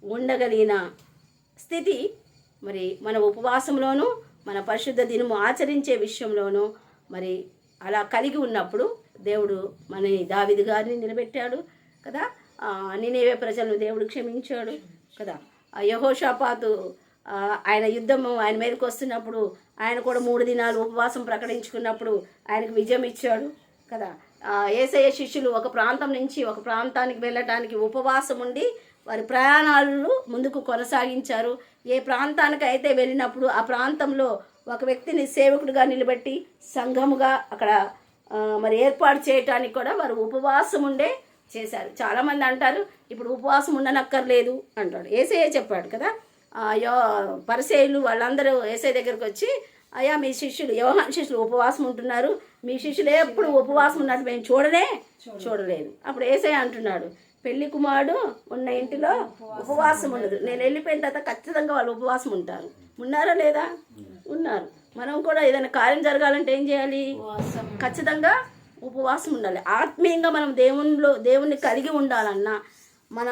ఉండగలిగిన స్థితి మరి మన ఉపవాసంలోనూ మన పరిశుద్ధ దినము ఆచరించే విషయంలోనూ మరి అలా కలిగి ఉన్నప్పుడు దేవుడు మన దావీదు గారిని నిలబెట్టాడు కదా. నినేవే ప్రజలను దేవుడు క్షమించాడు కదా. యెహోషాపాతు ఆయన యుద్ధము ఆయన మీదకి వస్తున్నప్పుడు ఆయన కూడా 3 దినాలు ఉపవాసం ప్రకటించుకున్నప్పుడు ఆయనకు విజయం ఇచ్చాడు కదా. యేసయ్య శిష్యులు ఒక ప్రాంతం నుంచి ఒక ప్రాంతానికి వెళ్ళటానికి ఉపవాసం ఉండి వారి ప్రయాణాలను ముందుకు కొనసాగించారు. ఏ ప్రాంతానికి అయితే వెళ్ళినప్పుడు ఆ ప్రాంతంలో ఒక వ్యక్తిని సేవకుడిగా నిలబెట్టి సంఘముగా అక్కడ మరి ఏర్పాటు చేయటానికి కూడా వారు ఉపవాసం ఉండే చేశారు. చాలామంది అంటారు ఇప్పుడు ఉపవాసం ఉండనక్కర్లేదు అంటాడు. యేసయ్య చెప్పాడు కదా. పరిసయ్యులు వాళ్ళందరూ యేసయ్య దగ్గరికి వచ్చి, అయ్యా మీ శిష్యులు యోహాను శిష్యులు ఉపవాసం ఉంటున్నారు, మీ శిష్యులు ఎప్పుడు ఉపవాసం ఉన్నట్టు మేము చూడలేదు. అప్పుడు యేసయ్య అంటున్నాడు, పెళ్లి కుమారుడు ఉన్న ఇంటిలో ఉపవాసం ఉండదు, నేను వెళ్ళిపోయిన తర్వాత ఖచ్చితంగా వాళ్ళు ఉపవాసం ఉంటారు. ఉన్నారా లేదా? ఉన్నారు. మనం కూడా ఏదైనా కార్యం జరగాలంటే ఏం చేయాలి? ఖచ్చితంగా ఉపవాసం ఉండాలి. ఆత్మీయంగా మనం దేవుణ్ణి కలిగి ఉండాలన్నా, మన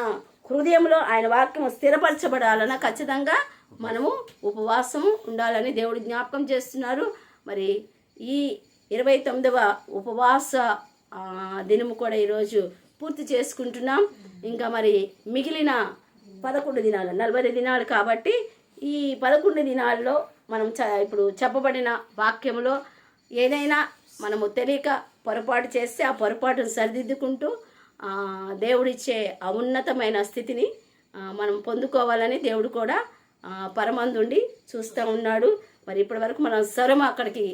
హృదయంలో ఆయన వాక్యం స్థిరపరచబడాలన్నా ఖచ్చితంగా మనము ఉపవాసం ఉండాలని దేవుడు జ్ఞాపకం చేస్తున్నారు. మరి ఈ 29వ ఉపవాస దినము కూడా ఈరోజు పూర్తి చేసుకుంటున్నాం. ఇంకా మరి మిగిలిన 11 దినాలు 40 దినాలు కాబట్టి ఈ 11 దినాల్లో మనం ఇప్పుడు చెప్పబడిన వాక్యములో ఏదైనా మనము తెలియక పొరపాటు చేస్తే ఆ పొరపాటును సరిదిద్దుకుంటూ దేవుడిచ్చే ఉన్నతమైన స్థితిని మనం పొందుకోవాలని దేవుడు కూడా పరమందుండి చూస్తూ ఉన్నాడు. మరి ఇప్పటి వరకు మనం స్వరం అక్కడికి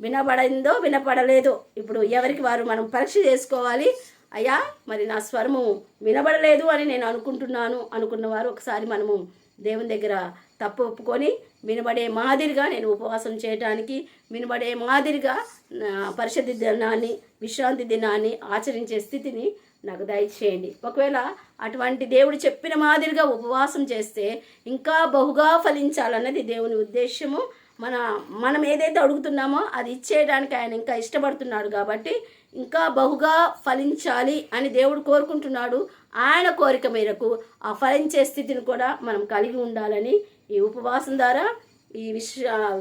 వినబడిందో వినపడలేదో ఇప్పుడు ఎవరికి వారు మనం పరీక్ష చేసుకోవాలి. అయ్యా మరి నా స్వరము వినబడలేదు అని నేను అనుకుంటున్నాను అనుకున్నవారు ఒకసారి మనము దేవుని దగ్గర తప్పు ఒప్పుకొని వినబడే మాదిరిగా నేను ఉపవాసం చేయడానికి, వినబడే మాదిరిగా పరిశుద్ధ దినాన్ని విశ్రాంతి దినాన్ని ఆచరించే స్థితిని నాకు దయచేయండి. ఒకవేళ అటువంటి దేవుడు చెప్పిన మాదిరిగా ఉపవాసం చేస్తే ఇంకా బహుగా ఫలించాలన్నది దేవుని ఉద్దేశము. మనం ఏదైతే అడుగుతున్నామో అది ఇచ్చేయడానికి ఆయన ఇంకా ఇష్టపడుతున్నాడు. కాబట్టి ఇంకా బహుగా ఫలించాలి అని దేవుడు కోరుకుంటున్నాడు. ఆయన కోరిక మేరకు ఆ ఫలించే స్థితిని కూడా మనం కలిగి ఉండాలని ఈ ఉపవాసం ద్వారా, ఈ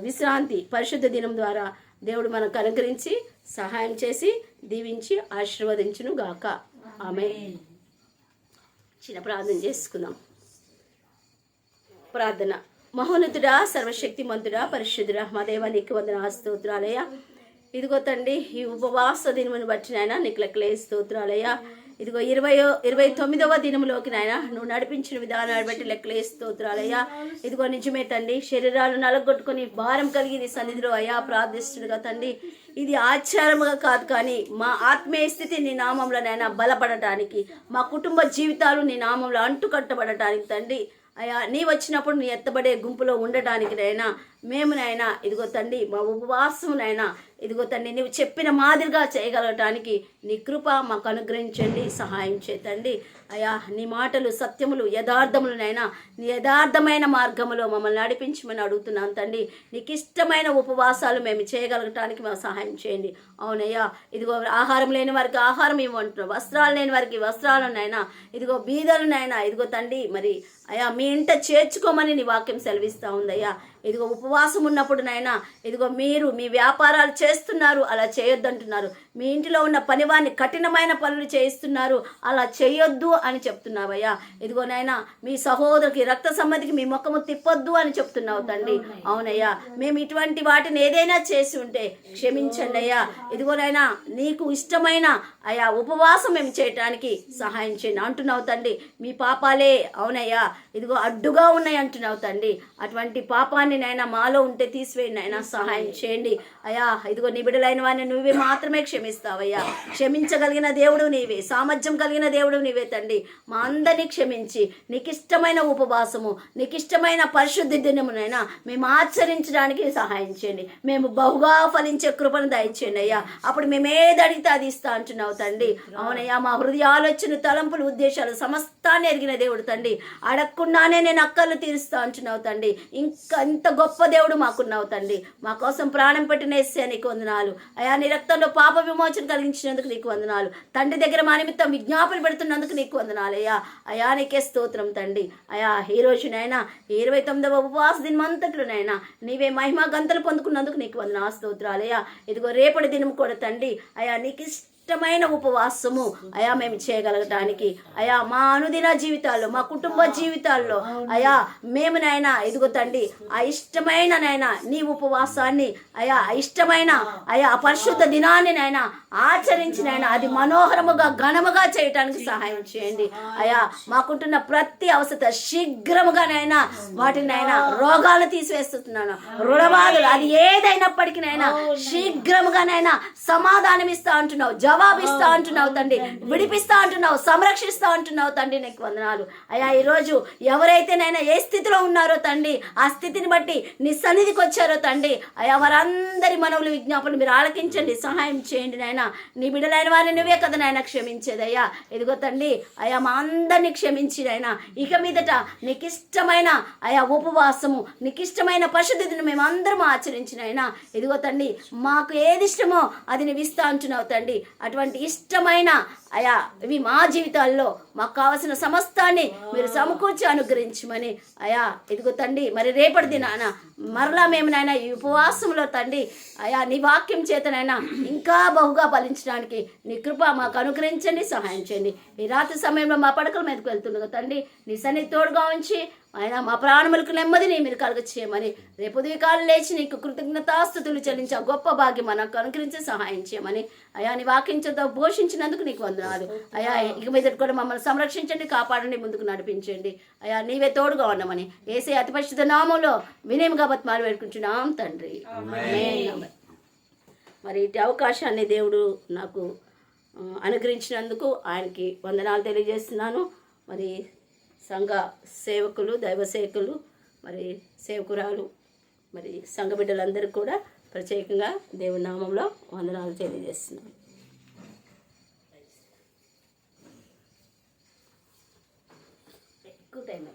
విశ్రాంతి పరిశుద్ధ దినం ద్వారా దేవుడు మనకు అనుగ్రహించి సహాయం చేసి దీవించి ఆశీర్వదించును గాక. ఆమేన్. చిన్న ప్రార్థన చేసుకుందాం. ప్రార్థన. మహోన్నతుడా, సర్వశక్తిమంతుడా, పరిశుద్ధుడా, మా దేవా నీకు వందనాలు స్తోత్రాలయ్యా. ఇదిగో తండ్రి, ఈ ఉపవాస దినమును బట్టి నాయన నీకు లెక్కలే స్తోత్రాలయ్యా. ఇదిగో 29వ దినములోకి నాయన నువ్వు నడిపించిన విధానాన్ని బట్టి లెక్కలే స్తోత్రాలయ్యా. ఇదిగో నిజమే తండ్రి, శరీరాలు నలగొట్టుకుని భారం కలిగి నీ సన్నిధిలో అయ్యా ప్రార్థిస్తుండగా తండ్రి, ఇది ఆచారముగా కాదు కానీ మా ఆత్మీయ స్థితి నీ నామంలో నాయన బలపడటానికి, మా కుటుంబ జీవితాలు నీ నామంలో అంటుకట్టబడటానికి తండ్రి అయ్యా, నీ వచ్చినప్పుడు నీ ఎత్తబడే గుంపులో ఉండటానికి నైనా మేము నాయనా ఇదిగో తండ్రి మా ఉపవాసం నాయనా ఇదిగో తండ్రి నువ్వు చెప్పిన మాదిరిగా చేయగలగటానికి నీ కృప మాకు అనుగ్రహించండి, సహాయం చేతండి అయ్యా. నీ మాటలు సత్యములు యథార్థములనైనా నీ యథార్థమైన మార్గములో మమ్మల్ని నడిపించమని అడుగుతున్నాను తండ్రి. నీకు ఇష్టమైన ఉపవాసాలు మేము చేయగలగటానికి మాకు సహాయం చేయండి. అవునయ్యా, ఇదిగో ఆహారం లేని వారికి ఆహారం ఇవ్వమంటున్నావు, వస్త్రాలు లేని వారికి వస్త్రాలనైనా, ఇదిగో బీదలనైనా ఇదిగో తండ్రి మరి అయ్యా మీ ఇంట చేర్చుకోమని నీ వాక్యం సెలవిస్తూ ఉందయ్యా. ఇదిగో ఉపవాసం ఉన్నప్పుడు నాయనా ఇదిగో మీరు మీ వ్యాపారాలు చేస్తున్నారు, అలా చేయొద్దంటున్నారు. మీ ఇంటిలో ఉన్న పనివారిని కఠినమైన పనులు చేయిస్తున్నారు, అలా చేయొద్దు అని చెప్తున్నావయ్యా. ఇదిగో నాయనా మీ సహోదరుకి రక్త సంబంధికి మీ ముఖము తిప్పొద్దు అని చెప్తున్నావు తండ్రి. అవునయ్యా, మేము ఇటువంటి వాటిని ఏదైనా చేసి ఉంటే క్షమించండి అయ్యా. ఇదిగో నాయనా నీకు ఇష్టమైన అయ్యా ఉపవాసం మేము చేయటానికి సహాయం చేయండి అంటున్నావు తండ్రి. మీ పాపాలే అవునయ్యా ఇదిగో అడ్డుగా ఉన్నాయి అంటున్నావు తండ్రి. అటువంటి పాపాన్ని నాయన మాలో ఉంటే తీసివేయండి నాయన, సహాయం చేయండి అయ్యా. ఇదిగో నీ బిడ్డలైన వారిని నువ్వే మాత్రమే క్షమిస్తావయ్యా. క్షమించగలిగిన దేవుడు నీవే, సామర్థ్యం కలిగిన దేవుడు నీవే తండ్రి. మా అందరినీ క్షమించి నీకు ఇష్టమైన ఉపవాసము, నీకు ఇష్టమైన పరిశుద్ధి దినమునైనా మేము ఆచరించడానికి సహాయం చేయండి. మేము బహుగా ఫలించే కృపను దయచేయండి అయ్యా. అప్పుడు మేము ఏది అడిగితే అది ఇస్తా అంటున్నావు తండ్రి. అవునయ్యా, మా హృదయ ఆలోచన తలంపులు ఉద్దేశాలు సమస్తాన్ని ఎరిగిన దేవుడు తండ్రి. అడగకుండానే నేను అక్కర్లు తీరుస్తా అంటున్నావు తండ్రి. ఇంకా ఇంత గొప్ప దేవుడు మాకున్నావు తండ్రి. మా కోసం ప్రాణం పెట్టిన యేసయ్యా నీకు వందనాలు అయా. నీ రక్తంలో పాప విమోచన కలిగించినందుకు నీకు వందనాలు తండ్రి. దగ్గర మా నిమిత్తం విజ్ఞాపన పెడుతున్నందుకు నీకు వందనాలు అయ్యా. అయా నీకే స్తోత్రం తండ్రి. అయా ఈ రోజునైనా 29వ ఉపవాస దినమంతట్లోనైనా నీవే మహిమ గంతలు పొందుకున్నందుకు నీకు వందనాలు స్తోత్రాలయ్యా. ఇదిగో రేపటి దినం కూడా తండ్రి అయా నీకు ఇష్టమైన ఉపవాసము అయా మేము చేయగలగటానికి అయా మా అనుదిన జీవితాల్లో, మా కుటుంబ జీవితాల్లో అయా మేము నాయన ఇదిగో తండ్రి ఆ ఇష్టమైన నాయన నీ ఉపవాసాన్ని అయా ఇష్టమైన అయా పరిశుద్ధ దినాన్ని నాయన ఆచరించి నాయన అది మనోహరముగా ఘనముగా చేయటానికి సహాయం చేయండి అయా. మాకుంటున్న ప్రతి అవసరత శీఘ్రముగా నైనా వాటిని నైనా రోగాలను తీసివేస్తున్నాను, రుణబాధలు అది ఏదైనప్పటికీ నైనా శీఘ్రముగానైనా సమాధానం ఇస్తా అంటున్నావు, జవాబిస్తా అంటున్నావు తండ్రి, విడిపిస్తా అంటున్నావు, సంరక్షిస్తా అంటున్నావు తండ్రి. నీకు వందనాలు అయ్యా. ఈరోజు ఎవరైతే నైనా ఏ స్థితిలో ఉన్నారో తండ్రి, ఆ స్థితిని బట్టి నీ సన్నిధికి వచ్చారో తండ్రి అయ్యా, వారందరి మనవులు విజ్ఞాపనలు మీరు ఆలకించండి, సహాయం చేయండి నాయన. నీ బిడ్డలైన వారిని నువ్వే కదా నాయన క్షమించేదయ్యా. ఇదిగో తండ్రి అయ్యా మా అందరినీ క్షమించి నాయన ఇక మీదట నీకు ఇష్టమైన అయా ఉపవాసము, నీకు ఇష్టమైన పరిశుద్ధిని మేము అందరం ఆచరించినైనా ఇదిగో తండ్రి మాకు ఏది ఇష్టమో అది నువ్వు ఇస్తా అంటున్నావు తండ్రి. అటువంటి ఇష్టమైన అయా ఇవి మా జీవితాల్లో మాకు కావలసిన సమస్తాన్ని మీరు సమకూర్చి అనుగ్రహించమని అయా ఇదిగో తండ్రి. మరి రేపటి దినాన మరలా మేము నాయన ఈ ఉపవాసంలో తండ్రి అయా నీ వాక్యం చేతనైనా ఇంకా బహుగా ఫలించడానికి నీ కృప మాకు అనుగ్రహించండి, సహాయం చేయండి. ఈ రాత్రి సమయంలో మా పడకల మీదకి వెళ్తుండగా తండ్రి నీ సన్నిధి తోడుగా ఉంచి ఆయన మా ప్రాణములకు నెమ్మదిని మీరు కలుగ చేయమని, రేపు ఉదయకాలం లేచి నీకు కృతజ్ఞతాస్తుతులు చెల్లించే గొప్ప భాగ్యం మనకు అనుగ్రహించి సహాయం చేయమని అయా. నీ వాక్యంతో పోషించినందుకు నీకు వందనాలు అయా. ఇక మీద కూడా మమ్మల్ని సంరక్షించండి, కాపాడండి, ముందుకు నడిపించండి అయా. నీవే తోడుగా ఉన్నామని యేసయ్య అతి పరిశుద్ధ నామములో వినయముగా బతిమాలు వేడుకుంటున్నాం తండ్రి. మరి ఇటు అవకాశాన్ని దేవుడు నాకు అనుగ్రహించినందుకు ఆయనకి వందనాలు తెలియజేస్తున్నాను. మరి సంఘ సేవకులు, దైవ సేవకులు, మరి సేవకురాలు, మరి సంఘ బిడ్డలందరూ కూడా ప్రత్యేకంగా దేవుని నామంలో వందనాలు తెలియజేస్తున్నాను. ఎక్కువ టైం